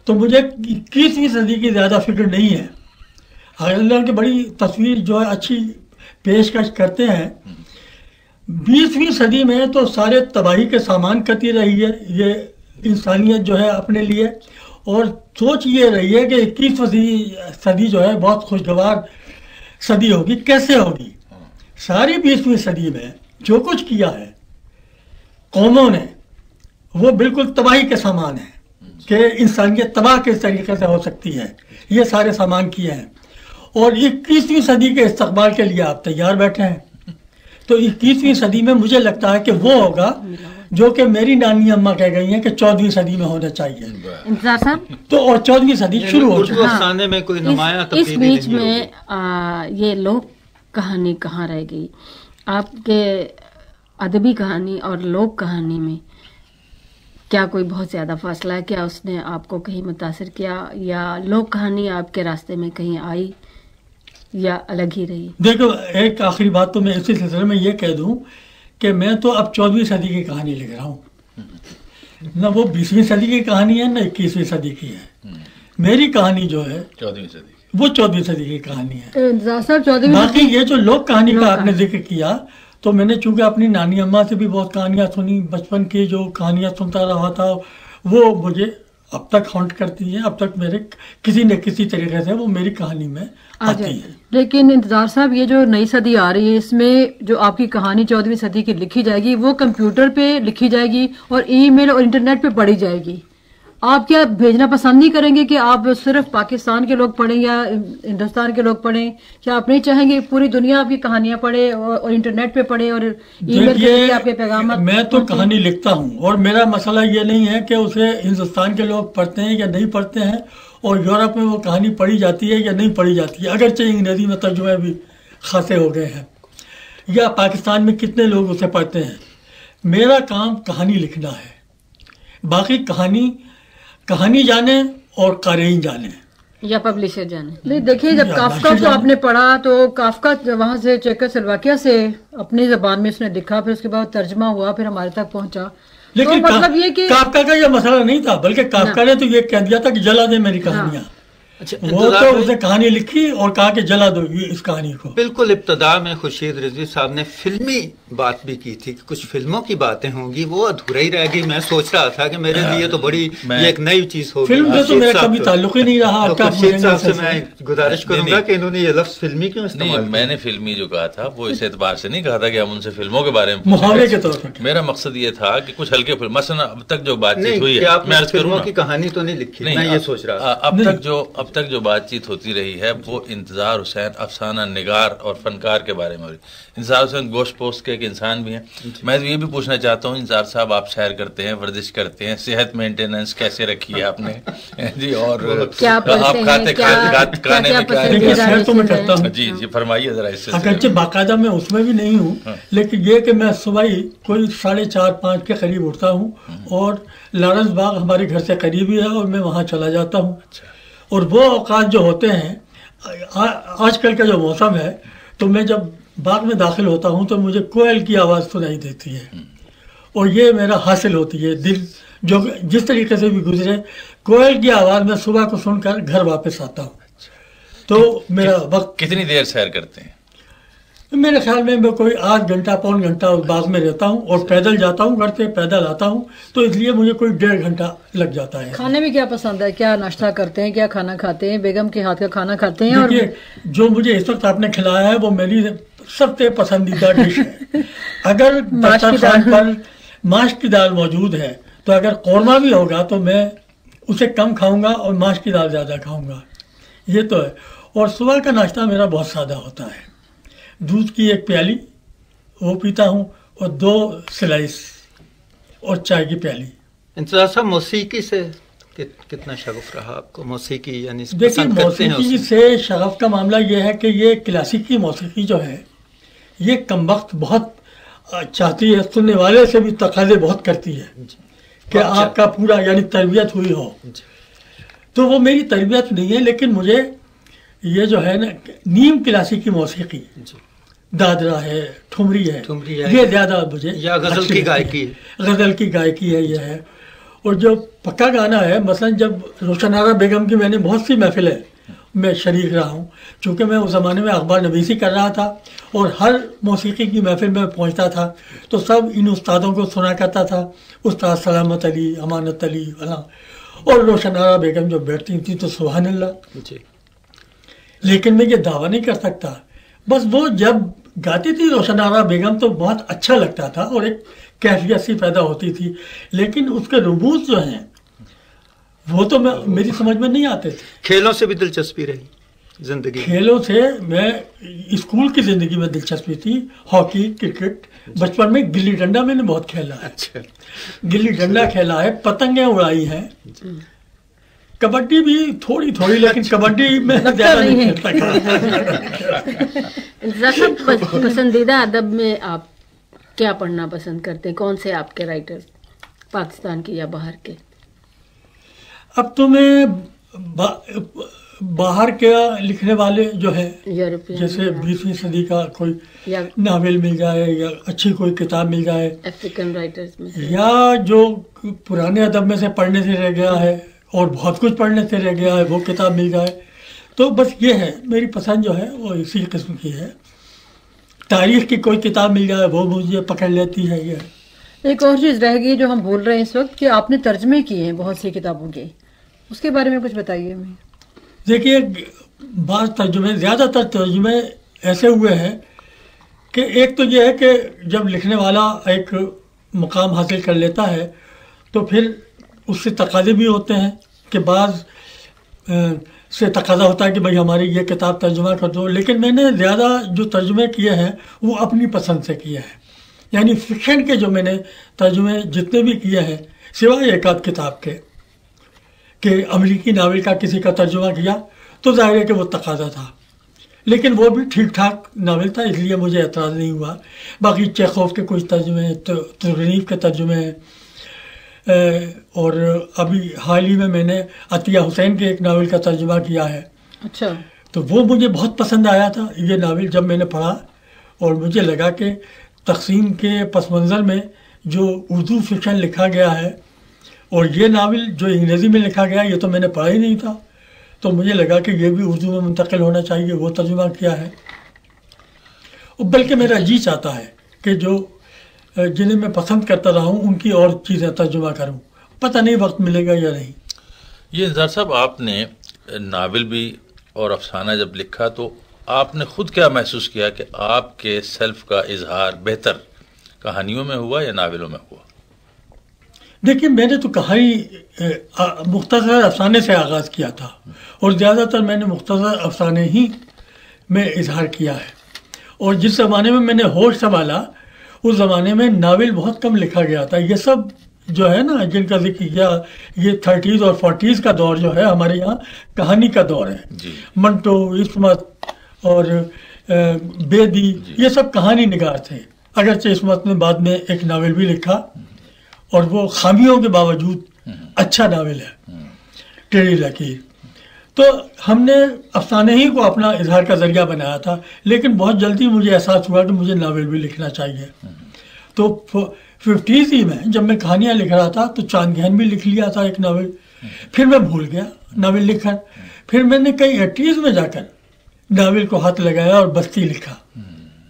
تو مجھے 21ویں صدی کی زیادہ فکر نہیں ہے. اللہ کی بڑی تصویر جو ہے اچھی پیشکش کرتے ہیں. 20ویں صدی میں تو سارے تباہی کے سامان کرتی رہی ہے یہ انسانیت جو ہے اپنے لیے، اور سوچ یہ رہی ہے کہ 21ویں صدی جو ہے بہت خوشگوار صدی ہوگی. کیسے ہوگی؟ ساری 20ویں صدی میں جو کچھ کیا ہے قوموں نے وہ بالکل تباہی کے سامان ہیں کہ انسانیت تباہ کس طریقے سے ہو سکتی ہے. یہ سارے سامان کیے ہیں اور 21ویں صدی کے استقبال کے لیے آپ تیار بیٹھے ہیں. تو 21ویں صدی میں مجھے لگتا ہے کہ وہ ہوگا جو کہ میری نانی اماں کہہ گئی ہیں کہ 14ویں صدی میں ہونا چاہیے. انتظار صاحب تو اور 14ویں صدی شروع ہو چکی افسانے میں کوئی نمایاں اس بیچ میں یہ لوک کہانی کہاں رہ گئی؟ آپ کے ادبی کہانی اور لوک کہانی میں کیا کوئی بہت زیادہ فاصلہ ہے؟ کیا اس نے آپ کو کہیں متاثر کیا یا لوک کہانی آپ کے راستے میں کہیں آئی یا الگ ہی رہی؟ دیکھو ایک آخری بات تو میں اسی سلسلے میں یہ کہہ دوں کہ میں تو اب 14ویں صدی کی کہانی لکھ رہا ہوں. نہ وہ 20ویں صدی کی کہانی ہے نہ 21ویں صدی کی ہے. میری کہانی جو ہے 14ویں صدی وہ 14ویں صدی کی کہانی ہے. صاحب 14ویں باقی یہ جو لوک کہانی کا آپ نے ذکر کیا تو میں نے چونکہ اپنی نانی اماں سے بھی بہت کہانیاں سنی، بچپن کی جو کہانیاں سنتا رہا تھا وہ مجھے اب تک ہانٹ کرتی ہیں، اب تک میرے کسی نہ کسی طریقے سے وہ میری کہانی میں آتی ہے. لیکن انتظار صاحب یہ جو نئی صدی آ رہی ہے اس میں جو آپ کی کہانی 14ویں صدی کی لکھی جائے گی وہ کمپیوٹر پہ لکھی جائے گی اور ای میل اور انٹرنیٹ پہ پڑھی جائے گی. آپ کیا بھیجنا پسند نہیں کریں گے کہ آپ صرف پاکستان کے لوگ پڑھیں یا ہندوستان کے لوگ پڑھیں؟ کیا آپ نہیں چاہیں گے پوری دنیا آپ کی کہانیاں پڑھے اور انٹرنیٹ پہ پڑھے اور ای میل کے ذریعے آپ کے پیغامات؟ میں تو کہانی لکھتا ہوں اور میرا مسئلہ یہ نہیں ہے کہ اسے ہندوستان کے لوگ پڑھتے ہیں یا نہیں پڑھتے ہیں اور یورپ میں وہ کہانی پڑھی جاتی ہے یا نہیں پڑھی جاتی ہے. اگرچہ انگریزی میں ترجمے بھی خاصے ہو گئے ہیں یا پاکستان میں کتنے لوگ اسے پڑھتے ہیں. میرا کام کہانی لکھنا ہے. باقی کہانی جانے اور قارئین جانے یا پبلشر جانے. نہیں دیکھیے جب کافکا کو آپ نے پڑھا تو کافکا وہاں سے چیکوسلواکیہ سے اپنی زبان میں اس نے لکھا، پھر اس کے بعد ترجمہ ہوا، پھر ہمارے تک پہنچا. لیکن مطلب یہ کہ کافکا کا یہ مسئلہ نہیں تھا بلکہ کافکا نے تو یہ کہہ دیا تھا کہ جلا دے میری کہانیاں. وہ تو اسے کہانی لکھی اور کہا کہ جلا دو اس کہانی کو. بالکل ابتدا میں خورشید رضوی صاحب نے فلمی بات بھی کی تھی کہ کچھ فلموں کی باتیں ہوں گی، وہ ادھورا ہی رہ گئی. میں سوچ رہا تھا کہ میرے لیے تو بڑی یہ ایک نئی چیز ہوگی. فلم سے تو میرا کبھی تعلق ہی نہیں رہا. خورشید صاحب سے میں گزارش کروں گا کہ انہوں نے یہ لفظ فلمی کیوں استعمال کیا؟ میں نے فلمی جو کہا تھا وہ اس اعتبار سے نہیں کہا تھا کہ ہم ان سے فلموں کے بارے میں محاورے کے طور پر. میرا مقصد یہ تھا کہ کچھ ہلکے فلم مثلا اب تک جو بات چیت ہوئی ہے میں فلموں کی کہانی تو نہیں لکھی، میں یہ سوچ رہا اب تک جو بات چیت ہوتی رہی ہے وہ انتظار حسین افسانہ نگار اور فنکار کے بارے میں. انتظار حسین گوشت پوست کے ایک انسان بھی ہیں. میں یہ بھی پوچھنا چاہتا ہوں انتظار صاحب، آپ سیر کرتے ہیں، ورزش کرتے ہیں، صحت مینٹیننس کیسے رکھی ہے آپ نے جی؟ اور آپ کھانے میں کیا سیر تو میں کرتا ہوں. جی جی فرمائیے ذرا اس سے. اگرچہ باقاعدہ میں اس میں بھی نہیں ہوں لیکن یہ کہ میں صبح ہی کوئی 4:30-5 کے قریب اٹھتا ہوں اور لارنس باغ ہمارے گھر سے قریب ہی ہے اور میں وہاں چلا جاتا ہوں. اور وہ اوقات جو ہوتے ہیں، آج کل کا جو موسم ہے تو میں جب باغ میں داخل ہوتا ہوں تو مجھے کوئل کی آواز سنائی دیتی ہے اور یہ میرا حاصل ہوتی ہے. دل جو جس طریقے سے بھی گزرے کوئل کی آواز میں صبح کو سن کر گھر واپس آتا ہوں. تو میرا وقت کتنی دیر سیر کرتے ہیں؟ میرے خیال میں میں کوئی 8 گھنٹہ 1.25 گھنٹہ اس باغ میں رہتا ہوں اور پیدل جاتا ہوں، گھر سے پیدل آتا ہوں، تو اس لیے مجھے کوئی 1.5 گھنٹہ لگ جاتا ہے۔ کھانے میں کیا پسند ہے؟ کیا ناشتہ کرتے ہیں، کیا کھانا کھاتے ہیں؟ بیگم کے ہاتھ کا کھانا کھاتے ہیں؟ اور جو مجھے اس وقت آپ نے کھلایا ہے وہ میری سب سے پسندیدہ ڈش ہے۔ اگر دسترخوان پر ماش کی دال موجود ہے تو اگر قورمہ بھی ہوگا تو میں اسے کم کھاؤں گا اور ماش کی دال زیادہ کھاؤں گا، یہ تو ہے۔ اور صبح کا ناشتہ میرا بہت سادہ ہوتا ہے، دودھ کی 1 پیالی وہ پیتا ہوں اور 2 سلائس اور چائے کی پیالی۔ انتظار صاحب، موسیقی سے کتنا شغف رہا آپ کو؟ موسیقی یعنی دیکھیے، موسیقی سے شغف کا معاملہ یہ ہے کہ یہ کلاسیکی موسیقی جو ہے یہ کم وقت بہت چاہتی ہے، سننے والے سے بھی تقاضے بہت کرتی ہے کہ آپ کا پورا یعنی تربیت ہوئی ہو، تو وہ میری تربیت نہیں ہے، لیکن مجھے یہ جو ہے نا نیم کلاسیکی موسیقی، دادرا ہے، ٹھمری ہے، یہ زیادہ مجھے، یا غزل کی گائکی، غزل کی گائکی ہے یہ ہے۔ اور جو پکا گانا ہے، مثلا جب روشن آرا بیگم کی میں نے بہت سی محفلیں میں شریک رہا ہوں، چونکہ میں اس زمانے میں اخبار نویسی کر رہا تھا اور ہر موسیقی کی محفل میں پہنچتا تھا تو سب ان استادوں کو سنا کرتا تھا، استاد سلامت علی، امانت علی اور روشن آرا بیگم جو بیٹھتی تھی تو سبحان اللہ۔ لیکن میں یہ دعویٰ نہیں کر سکتا، بس وہ جب گاتی تھی روشن آرا بیگم تو بہت اچھا لگتا تھا اور ایک کیفیت سی پیدا ہوتی تھی، لیکن اس کے رموز جو ہیں وہ تو میری سمجھ میں نہیں آتے تھے۔ کھیلوں سے بھی دلچسپی رہی زندگی؟ کھیلوں سے میں اسکول کی زندگی میں دلچسپی تھی، ہاکی، کرکٹ، بچپن میں گلی ڈنڈا میں نے بہت کھیلا ہے، گلی ڈنڈا کھیلا ہے، پتنگیں اڑائی ہیں، کبڈی بھی تھوڑی تھوڑی، لیکن کبڈی میں زیادہ نہیں کھیلتا۔ پسندیدہ ادب میں آپ کیا پڑھنا پسند کرتے ہیں؟ کون سے آپ کے رائٹر پاکستان کے یا باہر کے؟ اب تو میں باہر کے لکھنے والے جو ہیں، جیسے 20ویں صدی کا کوئی ناول مل جائے یا اچھی کوئی کتاب مل جائے، افریقن رائٹرز میں، یا جو پرانے ادب میں سے پڑھنے سے رہ گیا ہے اور بہت کچھ پڑھنے سے رہ گیا ہے وہ کتاب مل جائے، تو بس یہ ہے میری پسند جو ہے وہ اسی قسم کی ہے۔ تاریخ کی کوئی کتاب مل جائے وہ مجھے پکڑ لیتی ہے۔ یہ ایک اور چیز رہ گئی جو ہم بول رہے ہیں اس وقت کہ آپ نے ترجمے کیے ہیں بہت سی کتابوں کے، اس کے بارے میں کچھ بتائیے ہمیں۔ دیکھیے، بعض ترجمے، زیادہ تر ترجمے ایسے ہوئے ہیں کہ ایک تو یہ ہے کہ جب لکھنے والا ایک مقام حاصل کر لیتا ہے تو پھر اس سے تقاضے بھی ہوتے ہیں کہ بعض سے تقاضا ہوتا ہے کہ بھائی ہماری یہ کتاب ترجمہ کر دو، لیکن میں نے زیادہ جو ترجمے کیے ہیں وہ اپنی پسند سے کیے ہیں، یعنی فکشن کے جو میں نے ترجمے جتنے بھی کیے ہیں سوائے ایک آدھ کتاب کے کہ امریکی ناول کا کسی کا ترجمہ کیا تو ظاہر ہے کہ وہ تقاضا تھا، لیکن وہ بھی ٹھیک ٹھاک ناول تھا، اس لیے مجھے اعتراض نہیں ہوا۔ باقی چیخوف کے کچھ ترجمے ہیں، ترگنیف کے ترجمے ہیں، اور ابھی حال ہی میں نے عطیہ حسین کے ایک ناول کا ترجمہ کیا ہے۔ اچھا، تو وہ مجھے بہت پسند آیا تھا یہ ناول جب میں نے پڑھا، اور مجھے لگا کہ تقسیم کے پس منظر میں جو اردو فکشن لکھا گیا ہے اور یہ ناول جو انگریزی میں لکھا گیا یہ تو میں نے پڑھا ہی نہیں تھا، تو مجھے لگا کہ یہ بھی اردو میں منتقل ہونا چاہیے، وہ ترجمہ کیا ہے۔ بلکہ میرا جی چاہتا ہے کہ جو جنہیں میں پسند کرتا رہا ہوں ان کی اور چیزیں ترجمہ کروں، پتہ نہیں وقت ملے گا یا نہیں۔ یہ انتظار صاحب، آپ نے ناول بھی اور افسانہ جب لکھا تو آپ نے خود کیا محسوس کیا کہ آپ کے سیلف کا اظہار بہتر کہانیوں میں ہوا یا ناولوں میں ہوا؟ دیکھیے، میں نے تو کہانی مختصر افسانے سے آغاز کیا تھا اور زیادہ تر میں نے مختصر افسانے ہی میں اظہار کیا ہے، اور جس زمانے میں میں نے ہوش سنبھالا اس زمانے میں ناول بہت کم لکھا گیا تھا۔ یہ سب جو ہے نا جن کا ذکر کیا، یہ 30s اور 40s کا دور جو ہے ہمارے یہاں کہانی کا دور ہے جی۔ منٹو، عصمت اور بیدی، یہ سب کہانی نگار تھے، اگرچہ عصمت نے بعد میں ایک ناول بھی لکھا اور وہ خامیوں کے باوجود اچھا ناول ہے، ٹیڑھی لکیر۔ تو ہم نے افسانے ہی کو اپنا اظہار کا ذریعہ بنایا تھا، لیکن بہت جلدی مجھے احساس ہوا کہ مجھے ناول بھی لکھنا چاہیے۔ تو 50s ہی میں جب میں کہانیاں لکھ رہا تھا تو چاند گہن بھی لکھ لیا تھا ایک ناول، پھر میں بھول گیا ناول لکھ کر، پھر میں نے کئی 80s میں جا کر ناول کو ہاتھ لگایا اور بستی لکھا،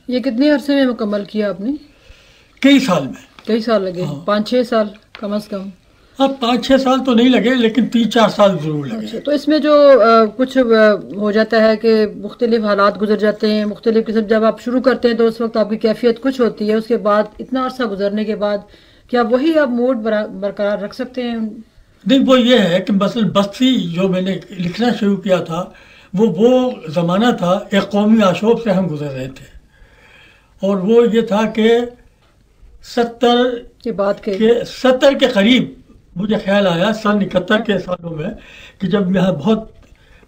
یہ کتنے عرصے میں مکمل کیا آپ نے؟ کئی سال میں. کئی سال لگے؟ 5-6 سال کم از کم. اب 5-6 سال تو نہیں لگے لیکن 3-4 سال ضرور لگے. تو اس میں جو کچھ ہو جاتا ہے کہ مختلف حالات گزر جاتے ہیں، مختلف قسم، جب آپ شروع کرتے ہیں تو اس وقت آپ کی کیفیت کچھ ہوتی ہے، اس کے بعد اتنا عرصہ گزرنے کے بعد کیا وہی آپ موڈ برقرار رکھ سکتے ہیں؟ نہیں، وہ یہ ہے کہ مثلا بستی جو میں نے لکھنا شروع کیا تھا وہ زمانہ تھا ایک قومی آشوب سے ہم گزر رہے تھے، اور وہ یہ تھا کہ 70 کے قریب مجھے خیال آیا، سن 71 کے سالوں میں، کہ جب یہاں بہت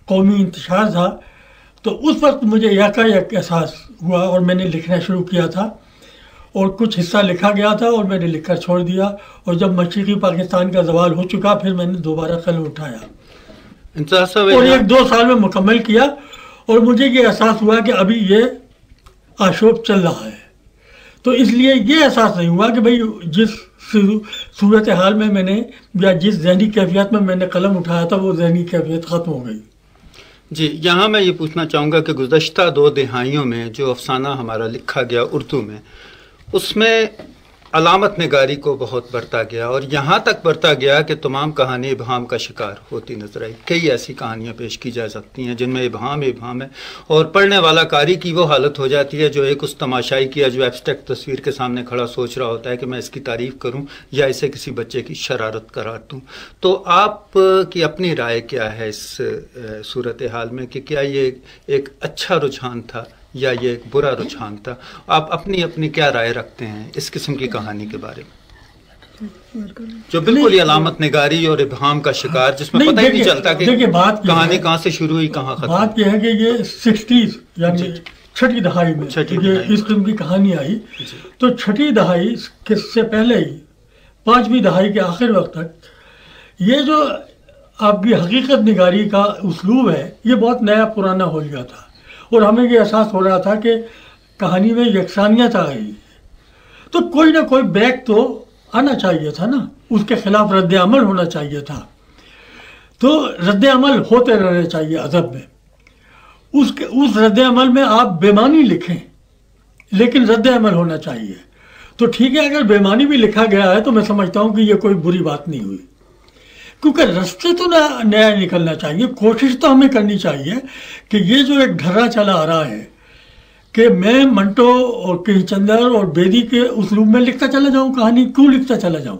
قومی انتشار تھا تو اس وقت مجھے یک احساس ہوا اور میں نے لکھنا شروع کیا تھا، اور کچھ حصہ لکھا گیا تھا اور میں نے لکھ کر چھوڑ دیا، اور جب مشرقی پاکستان کا زوال ہو چکا پھر میں نے دوبارہ قلم اٹھایا اور 1-2 سال میں مکمل کیا، اور مجھے یہ احساس ہوا کہ ابھی یہ آشوب چل رہا ہے. تو اس لیے یہ احساس نہیں ہوا کہ بھئی جس صورتحال میں نے یا جس ذہنی کیفیت میں میں نے قلم اٹھایا تھا وہ ذہنی کیفیت ختم ہو گئی. جی، یہاں میں یہ پوچھنا چاہوں گا کہ گزشتہ 2 دہائیوں میں جو افسانہ ہمارا لکھا گیا اردو میں، اس میں علامت نگاری کو بہت برتا گیا، اور یہاں تک برتا گیا کہ تمام کہانی ابہام کا شکار ہوتی نظر آئی. کئی ایسی کہانیاں پیش کی جا سکتی ہیں جن میں ابہام ہے، اور پڑھنے والا قاری کی وہ حالت ہو جاتی ہے جو ایک اس تماشائی کی جو ایبسٹریکٹ تصویر کے سامنے کھڑا سوچ رہا ہوتا ہے کہ میں اس کی تعریف کروں یا اسے کسی بچے کی شرارت قرار دوں. تو آپ کی اپنی رائے کیا ہے اس صورتحال میں کہ کیا یہ ایک اچھا رجحان تھا یا یہ ایک برا رجحان تھا؟ آپ اپنی کیا رائے رکھتے ہیں اس قسم کی کہانی کے بارے میں جو بالکل ہی علامت نگاری اور ابہام کا شکار، جس میں پتہ ہی نہیں چلتا کہ کہانی کہاں سے شروع ہوئی کہاں ختم؟ بات یہ ہے کہ یہ 60s یعنی 6ٹھی دہائی میں یہ اس قسم کی کہانی آئی، تو 6ٹھی دہائی سے پہلے ہی 5ویں دہائی کے آخر وقت تک یہ جو آپ کی حقیقت نگاری کا اسلوب ہے یہ بہت نیا پرانا ہو گیا تھا، اور ہمیں یہ احساس ہو رہا تھا کہ کہانی میں یکسانیت آ گئی، تو کوئی نہ کوئی بیک تو آنا چاہیے تھا نا، اس کے خلاف رد عمل ہونا چاہیے تھا. تو رد عمل ہوتے رہنے چاہیے ادب میں. اس رد عمل میں آپ بے معنی لکھیں لیکن رد عمل ہونا چاہیے. تو ٹھیک ہے، اگر بے معنی بھی لکھا گیا ہے تو میں سمجھتا ہوں کہ یہ کوئی بری بات نہیں ہوئی، کیونکہ رستے تو نیا نکلنا چاہیے. کوشش تو ہمیں کرنی چاہیے کہ یہ جو ایک ڈھرا چلا آ رہا ہے کہ میں منٹو اور کہیں چندر اور بیدی کے اسلوب میں لکھتا چلا جاؤں، کہانی کیوں لکھتا چلا جاؤں؟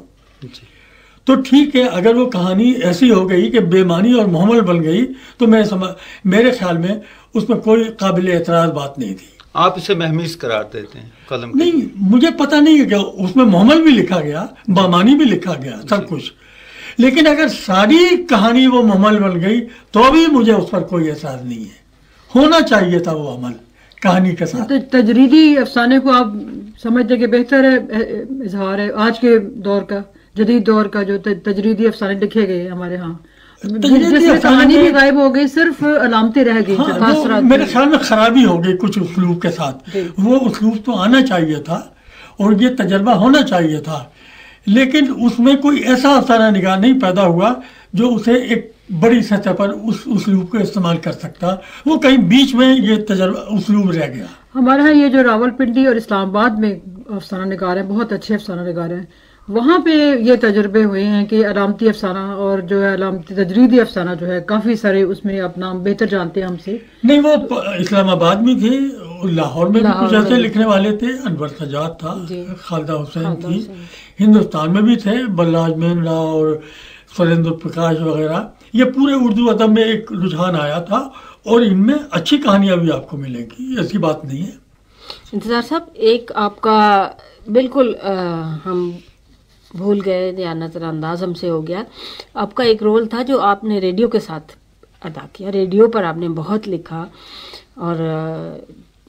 تو ٹھیک ہے، اگر وہ کہانی ایسی ہو گئی کہ بے معنی اور محمل بن گئی تو میرے خیال میں اس میں کوئی قابل اعتراض بات نہیں تھی. آپ اسے مہمیز قرار دیتے ہیں قلم؟ نہیں، مجھے پتہ نہیں ہے کہ اس میں محمل بھی لکھا گیا، بامانی بھی لکھا گیا، سب کچھ، لیکن اگر ساری کہانی وہ محمل بن گئی تو بھی مجھے اس پر کوئی اعتراض نہیں ہے. ہونا چاہیے تھا وہ عمل کہانی کے ساتھ. تجریدی افسانے کو آپ سمجھتے کہ بہتر ہے اظہار ہے آج کے دور کا، جدید دور کا جو تجریدی افسانے لکھے گئے ہمارے ہاں، جس میں کہانی بھی غائب ہو گئی، صرف علامتیں رہ گئی. میرے خیال میں خرابی ہو گئی کچھ اسلوب کے ساتھ. وہ اسلوب تو آنا چاہیے تھا اور یہ تجربہ ہونا چاہیے تھا، لیکن اس میں کوئی ایسا افسانہ نگار نہیں پیدا ہوا جو اسے ایک بڑی سطح پر اس اسلوب کو استعمال کر سکتا. وہ کہیں بیچ میں یہ تجربہ اسلوب رہ گیا. ہمارے ہاں یہ جو راول پنڈی اور اسلام آباد میں افسانہ نگار ہیں، بہت اچھے افسانہ نگار ہیں، وہاں پہ یہ تجربے ہوئے ہیں کہ علامتی افسانہ اور جو ہے علامتی تجریدی افسانہ جو ہے کافی سارے اس میں اپنا بہتر جانتے ہیں ہم سے. نہیں، وہ اسلام آباد میں تھے، لاہور میں بھی کچھ ایسے لکھنے والے تھے، انور سجاد تھا، خالدہ حسین تھی، ہندوستان میں بھی تھے، بلراج مہندرا اور سریندر پرکاش وغیرہ. یہ پورے اردو ادب میں ایک رجحان آیا تھا اور ان میں اچھی کہانیاں بھی آپ کو ملیں گی، ایسی بات نہیں ہے. انتظار صاحب، ایک آپ کا بالکل ہم بھول گئے یا نظر انداز ہم سے ہو گیا، آپ کا ایک رول تھا جو آپ نے ریڈیو کے ساتھ ادا کیا. ریڈیو پر آپ نے بہت لکھا اور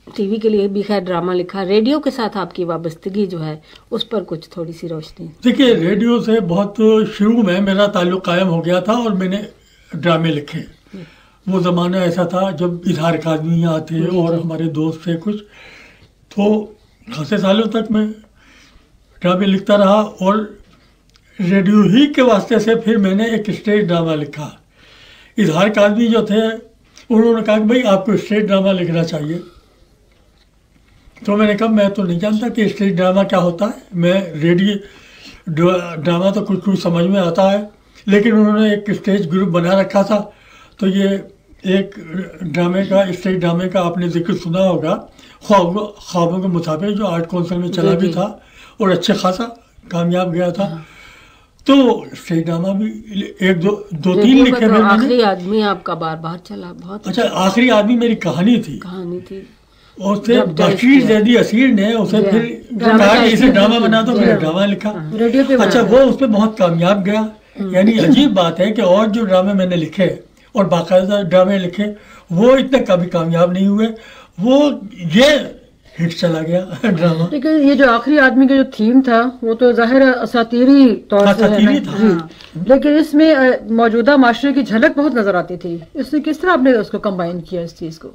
ٹی وی کے لیے بھی خیر ڈرامہ لکھا. ریڈیو کے ساتھ آپ کی وابستگی جو ہے اس پر کچھ تھوڑی سی روشنی. دیکھیے، ریڈیو سے بہت شروع میں میرا تعلق قائم ہو گیا تھا اور میں نے ڈرامے لکھے. وہ زمانہ ایسا تھا جب اظہار کاظمی یہاں تھے اور ہمارے دوست تھے کچھ، تو خاصے سالوں تک میں ڈرامے لکھتا رہا. اور ریڈیو ہی کے واسطے سے پھر میں نے ایک اسٹیج ڈرامہ لکھا. اظہار کاظمی جو تھے انہوں نے کہا کہ بھائی آپ کو اسٹیج ڈرامہ لکھنا چاہیے. تو میں نے کہا میں تو نہیں جانتا کہ اسٹیج ڈرامہ کیا ہوتا ہے، میں ریڈیو ڈرامہ تو کچھ کچھ سمجھ میں آتا ہے، لیکن انہوں نے ایک اسٹیج گروپ بنا رکھا تھا. تو یہ ایک ڈرامے کا، اسٹیج ڈرامے کا آپ نے ذکر سنا ہوگا، خوابوں کے مطابق، جو آرٹ کونسل میں چلا بھی تھا اور اچھے خاصا کامیاب گیا تھا. تو اسٹیج ڈرامہ بھی ایک دو تین لکھے ہوئے. آخری آدمی آپ کا بار بار چلا، بہت اچھا. آخری آدمی میری کہانی تھی. اور بشیر زیدی اسیر نے اسے پھر کہا کہ اسے ڈرامہ بنا دو، پھر ڈرامہ لکھا. اچھا وہ اس پہ بہت کامیاب گیا. یعنی عجیب بات ہے کہ اور جو ڈرامے میں نے لکھے اور باقاعدہ ڈرامے لکھے وہ اتنے کبھی کامیاب نہیں ہوئے، وہ یہ ہٹ چلا گیا ڈرامہ. لیکن یہ جو آخری آدمی کا جو تھیم تھا وہ تو ظاہر اساطیری طور سے ہے، لیکن اس میں موجودہ معاشرے کی جھلک بہت نظر آتی تھی. اس نے کس طرح آپ نے اس کو کمبائن کیا اس چیز کو؟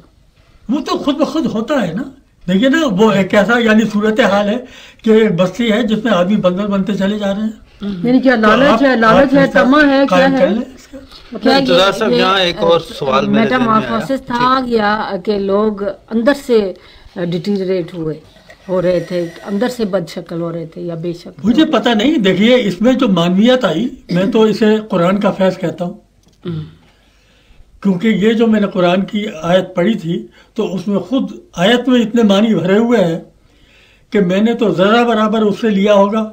وہ تو خود بخود ہوتا ہے نا. دیکھیے نا، وہ ایک ایسا یعنی صورتحال ہے کہ بستی ہے جس میں آدمی بندر بنتے چلے جا رہے ہیں. یعنی کیا لالچ ہے، تما ہے، کیا ہے؟ یہاں ایک اور سوال میٹامارفوسس تھا یا کہ لوگ اندر سے ڈیٹیریٹ ہو رہے تھے، اندر سے بد شکل ہو رہے تھے، یا بے شک؟ مجھے پتہ نہیں. دیکھیے اس میں جو معنویت آئی، میں تو اسے قرآن کا فیض کہتا ہوں، کیونکہ یہ جو میں نے قرآن کی آیت پڑھی تھی تو اس میں خود آیت میں اتنے معنی بھرے ہوئے ہیں کہ میں نے تو ذرا برابر اس سے لیا ہوگا،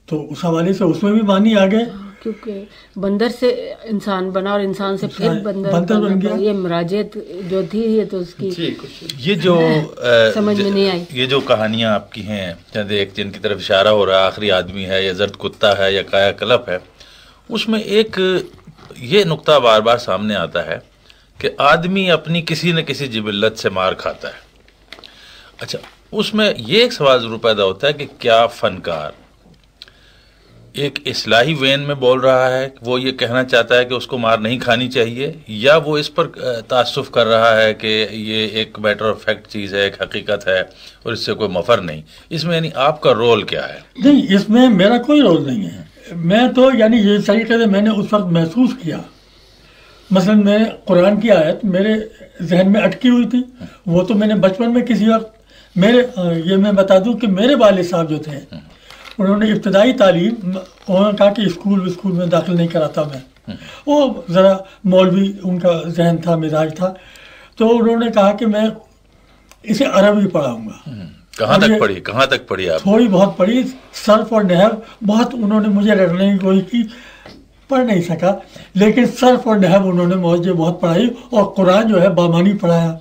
تو اس حوالے سے اس میں بھی معنی آ گئے. کیونکہ بندر سے انسان بنا اور انسان سے پھر بندر بن گیا. یہ مراجعت جو تھی یہ تو اس کی یہ جو سمجھ میں نہیں آئی. یہ جو کہانیاں آپ کی ہیں، چند ایک جن کی طرف اشارہ ہو رہا ہے، آخری آدمی ہے یا زرد کتا ہے یا کایا کلپ ہے، اس میں ایک یہ نقطہ بار بار سامنے آتا ہے کہ آدمی اپنی کسی نہ کسی جبلت سے مار کھاتا ہے. اچھا، اس میں یہ ایک سوال ضرور پیدا ہوتا ہے کہ کیا فنکار ایک اصلاحی وین میں بول رہا ہے، وہ یہ کہنا چاہتا ہے کہ اس کو مار نہیں کھانی چاہیے، یا وہ اس پر تعصف کر رہا ہے کہ یہ ایک میٹر آف فیکٹ چیز ہے، ایک حقیقت ہے اور اس سے کوئی مفر نہیں؟ اس میں یعنی آپ کا رول کیا ہے؟ نہیں، اس میں میرا کوئی رول نہیں ہے. میں تو یعنی یہ طریقے سے میں نے اس وقت محسوس کیا. مثلا میں قرآن کی آیت میرے ذہن میں اٹکی ہوئی تھی، وہ تو میں نے بچپن میں کسی وقت میں بتا دوں کہ میرے والد صاحب جو تھے انہوں نے ابتدائی تعلیم، انہوں نے کہا کہ اسکول میں داخل نہیں کراتا میں. وہ ذرا مولوی ان کا ذہن تھا، مزاج تھا، تو انہوں نے کہا کہ میں اسے عربی پڑھاؤں گا. کہاں تک پڑھی آپ؟ تھوڑی بہت پڑھی، صرف اور نحو بہت انہوں نے مجھے رٹنے کی کوشش کی، پڑھ نہیں سکا، لیکن صرف اور نحو انہوں نے مجھے بہت پڑھائی اور قرآن جو ہے بامانی پڑھایا.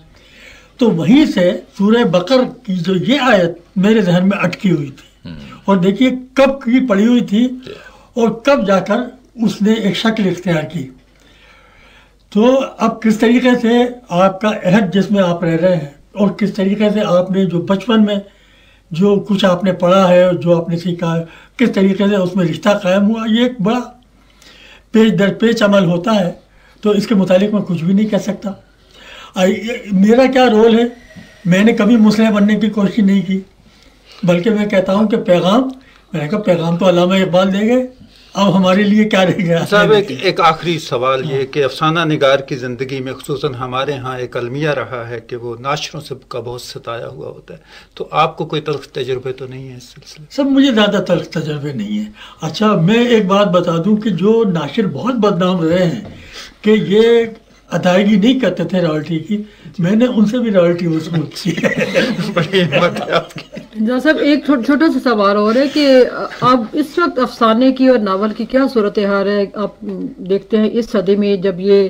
تو وہیں سے سورہ بقر کی جو یہ آیت میرے ذہن میں اٹکی ہوئی تھی، اور دیکھیے کب کی پڑھی ہوئی تھی اور کب جا کر اس نے ایک شکل اختیار کی. تو اب کس طریقے سے آپ کا عہد جس میں آپ رہ رہے ہیں اور کس طریقے سے آپ نے جو بچپن میں جو کچھ آپ نے پڑھا ہے، جو آپ نے سیکھا ہے، کس طریقے سے اس میں رشتہ قائم ہوا، یہ ایک بڑا پیچ در پیچ عمل ہوتا ہے. تو اس کے متعلق میں کچھ بھی نہیں کہہ سکتا. میرا کیا رول ہے؟ میں نے کبھی مسلح بننے کی کوشش نہیں کی، بلکہ میں کہتا ہوں کہ میں نے کہا پیغام تو علامہ اقبال دے گئے، اب ہمارے لیے کیا رہ گیا. صاحب ایک آخری سوال یہ کہ افسانہ نگار کی زندگی میں خصوصاً ہمارے ہاں ایک المیہ رہا ہے کہ وہ ناشروں سے کا بہت ستایا ہوا ہوتا ہے، تو آپ کو کوئی تلخ تجربے تو نہیں ہے اس سلسلے؟ سب مجھے زیادہ تلخ تجربے نہیں ہیں. اچھا، میں ایک بات بتا دوں کہ جو ناشر بہت بدنام رہے ہیں کہ یہ ادائیگی نہیں کرتے تھے رائلٹی کی، میں نے ان سے بھی رائلٹی وصول کی ہے. بڑی ہمت ہے آپ کی. صاحب ایک چھوٹا سا سوال اور ہے کہ اب اس وقت افسانے کی اور ناول کی کیا صورتحال ہے؟ آپ دیکھتے ہیں اس صدی میں جب یہ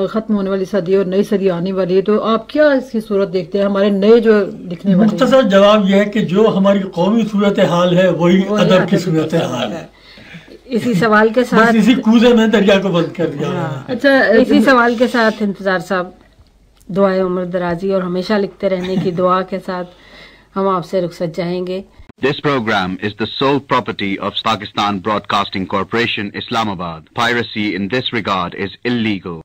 ختم ہونے والی صدی اور نئی صدی آنے والی ہے، تو آپ کیا اس کی صورت دیکھتے ہیں ہمارے نئے جو لکھنے والے؟ مختصر جواب یہ ہے کہ جو ہماری قومی صورتحال ہے وہی ادب کی صورتحال ہے. اسی سوال کے ساتھ اسی کوزے میں دریا کو بند کر دیا. اچھا، اسی سوال کے ساتھ انتظار صاحب دعائے عمر درازی اور ہمیشہ لکھتے رہنے کی دعا کے ساتھ ہم آپ سے رخصت چاہیں گے. This program is the sole property of Pakistan Broadcasting Corporation, Islamabad. Piracy in this regard is illegal.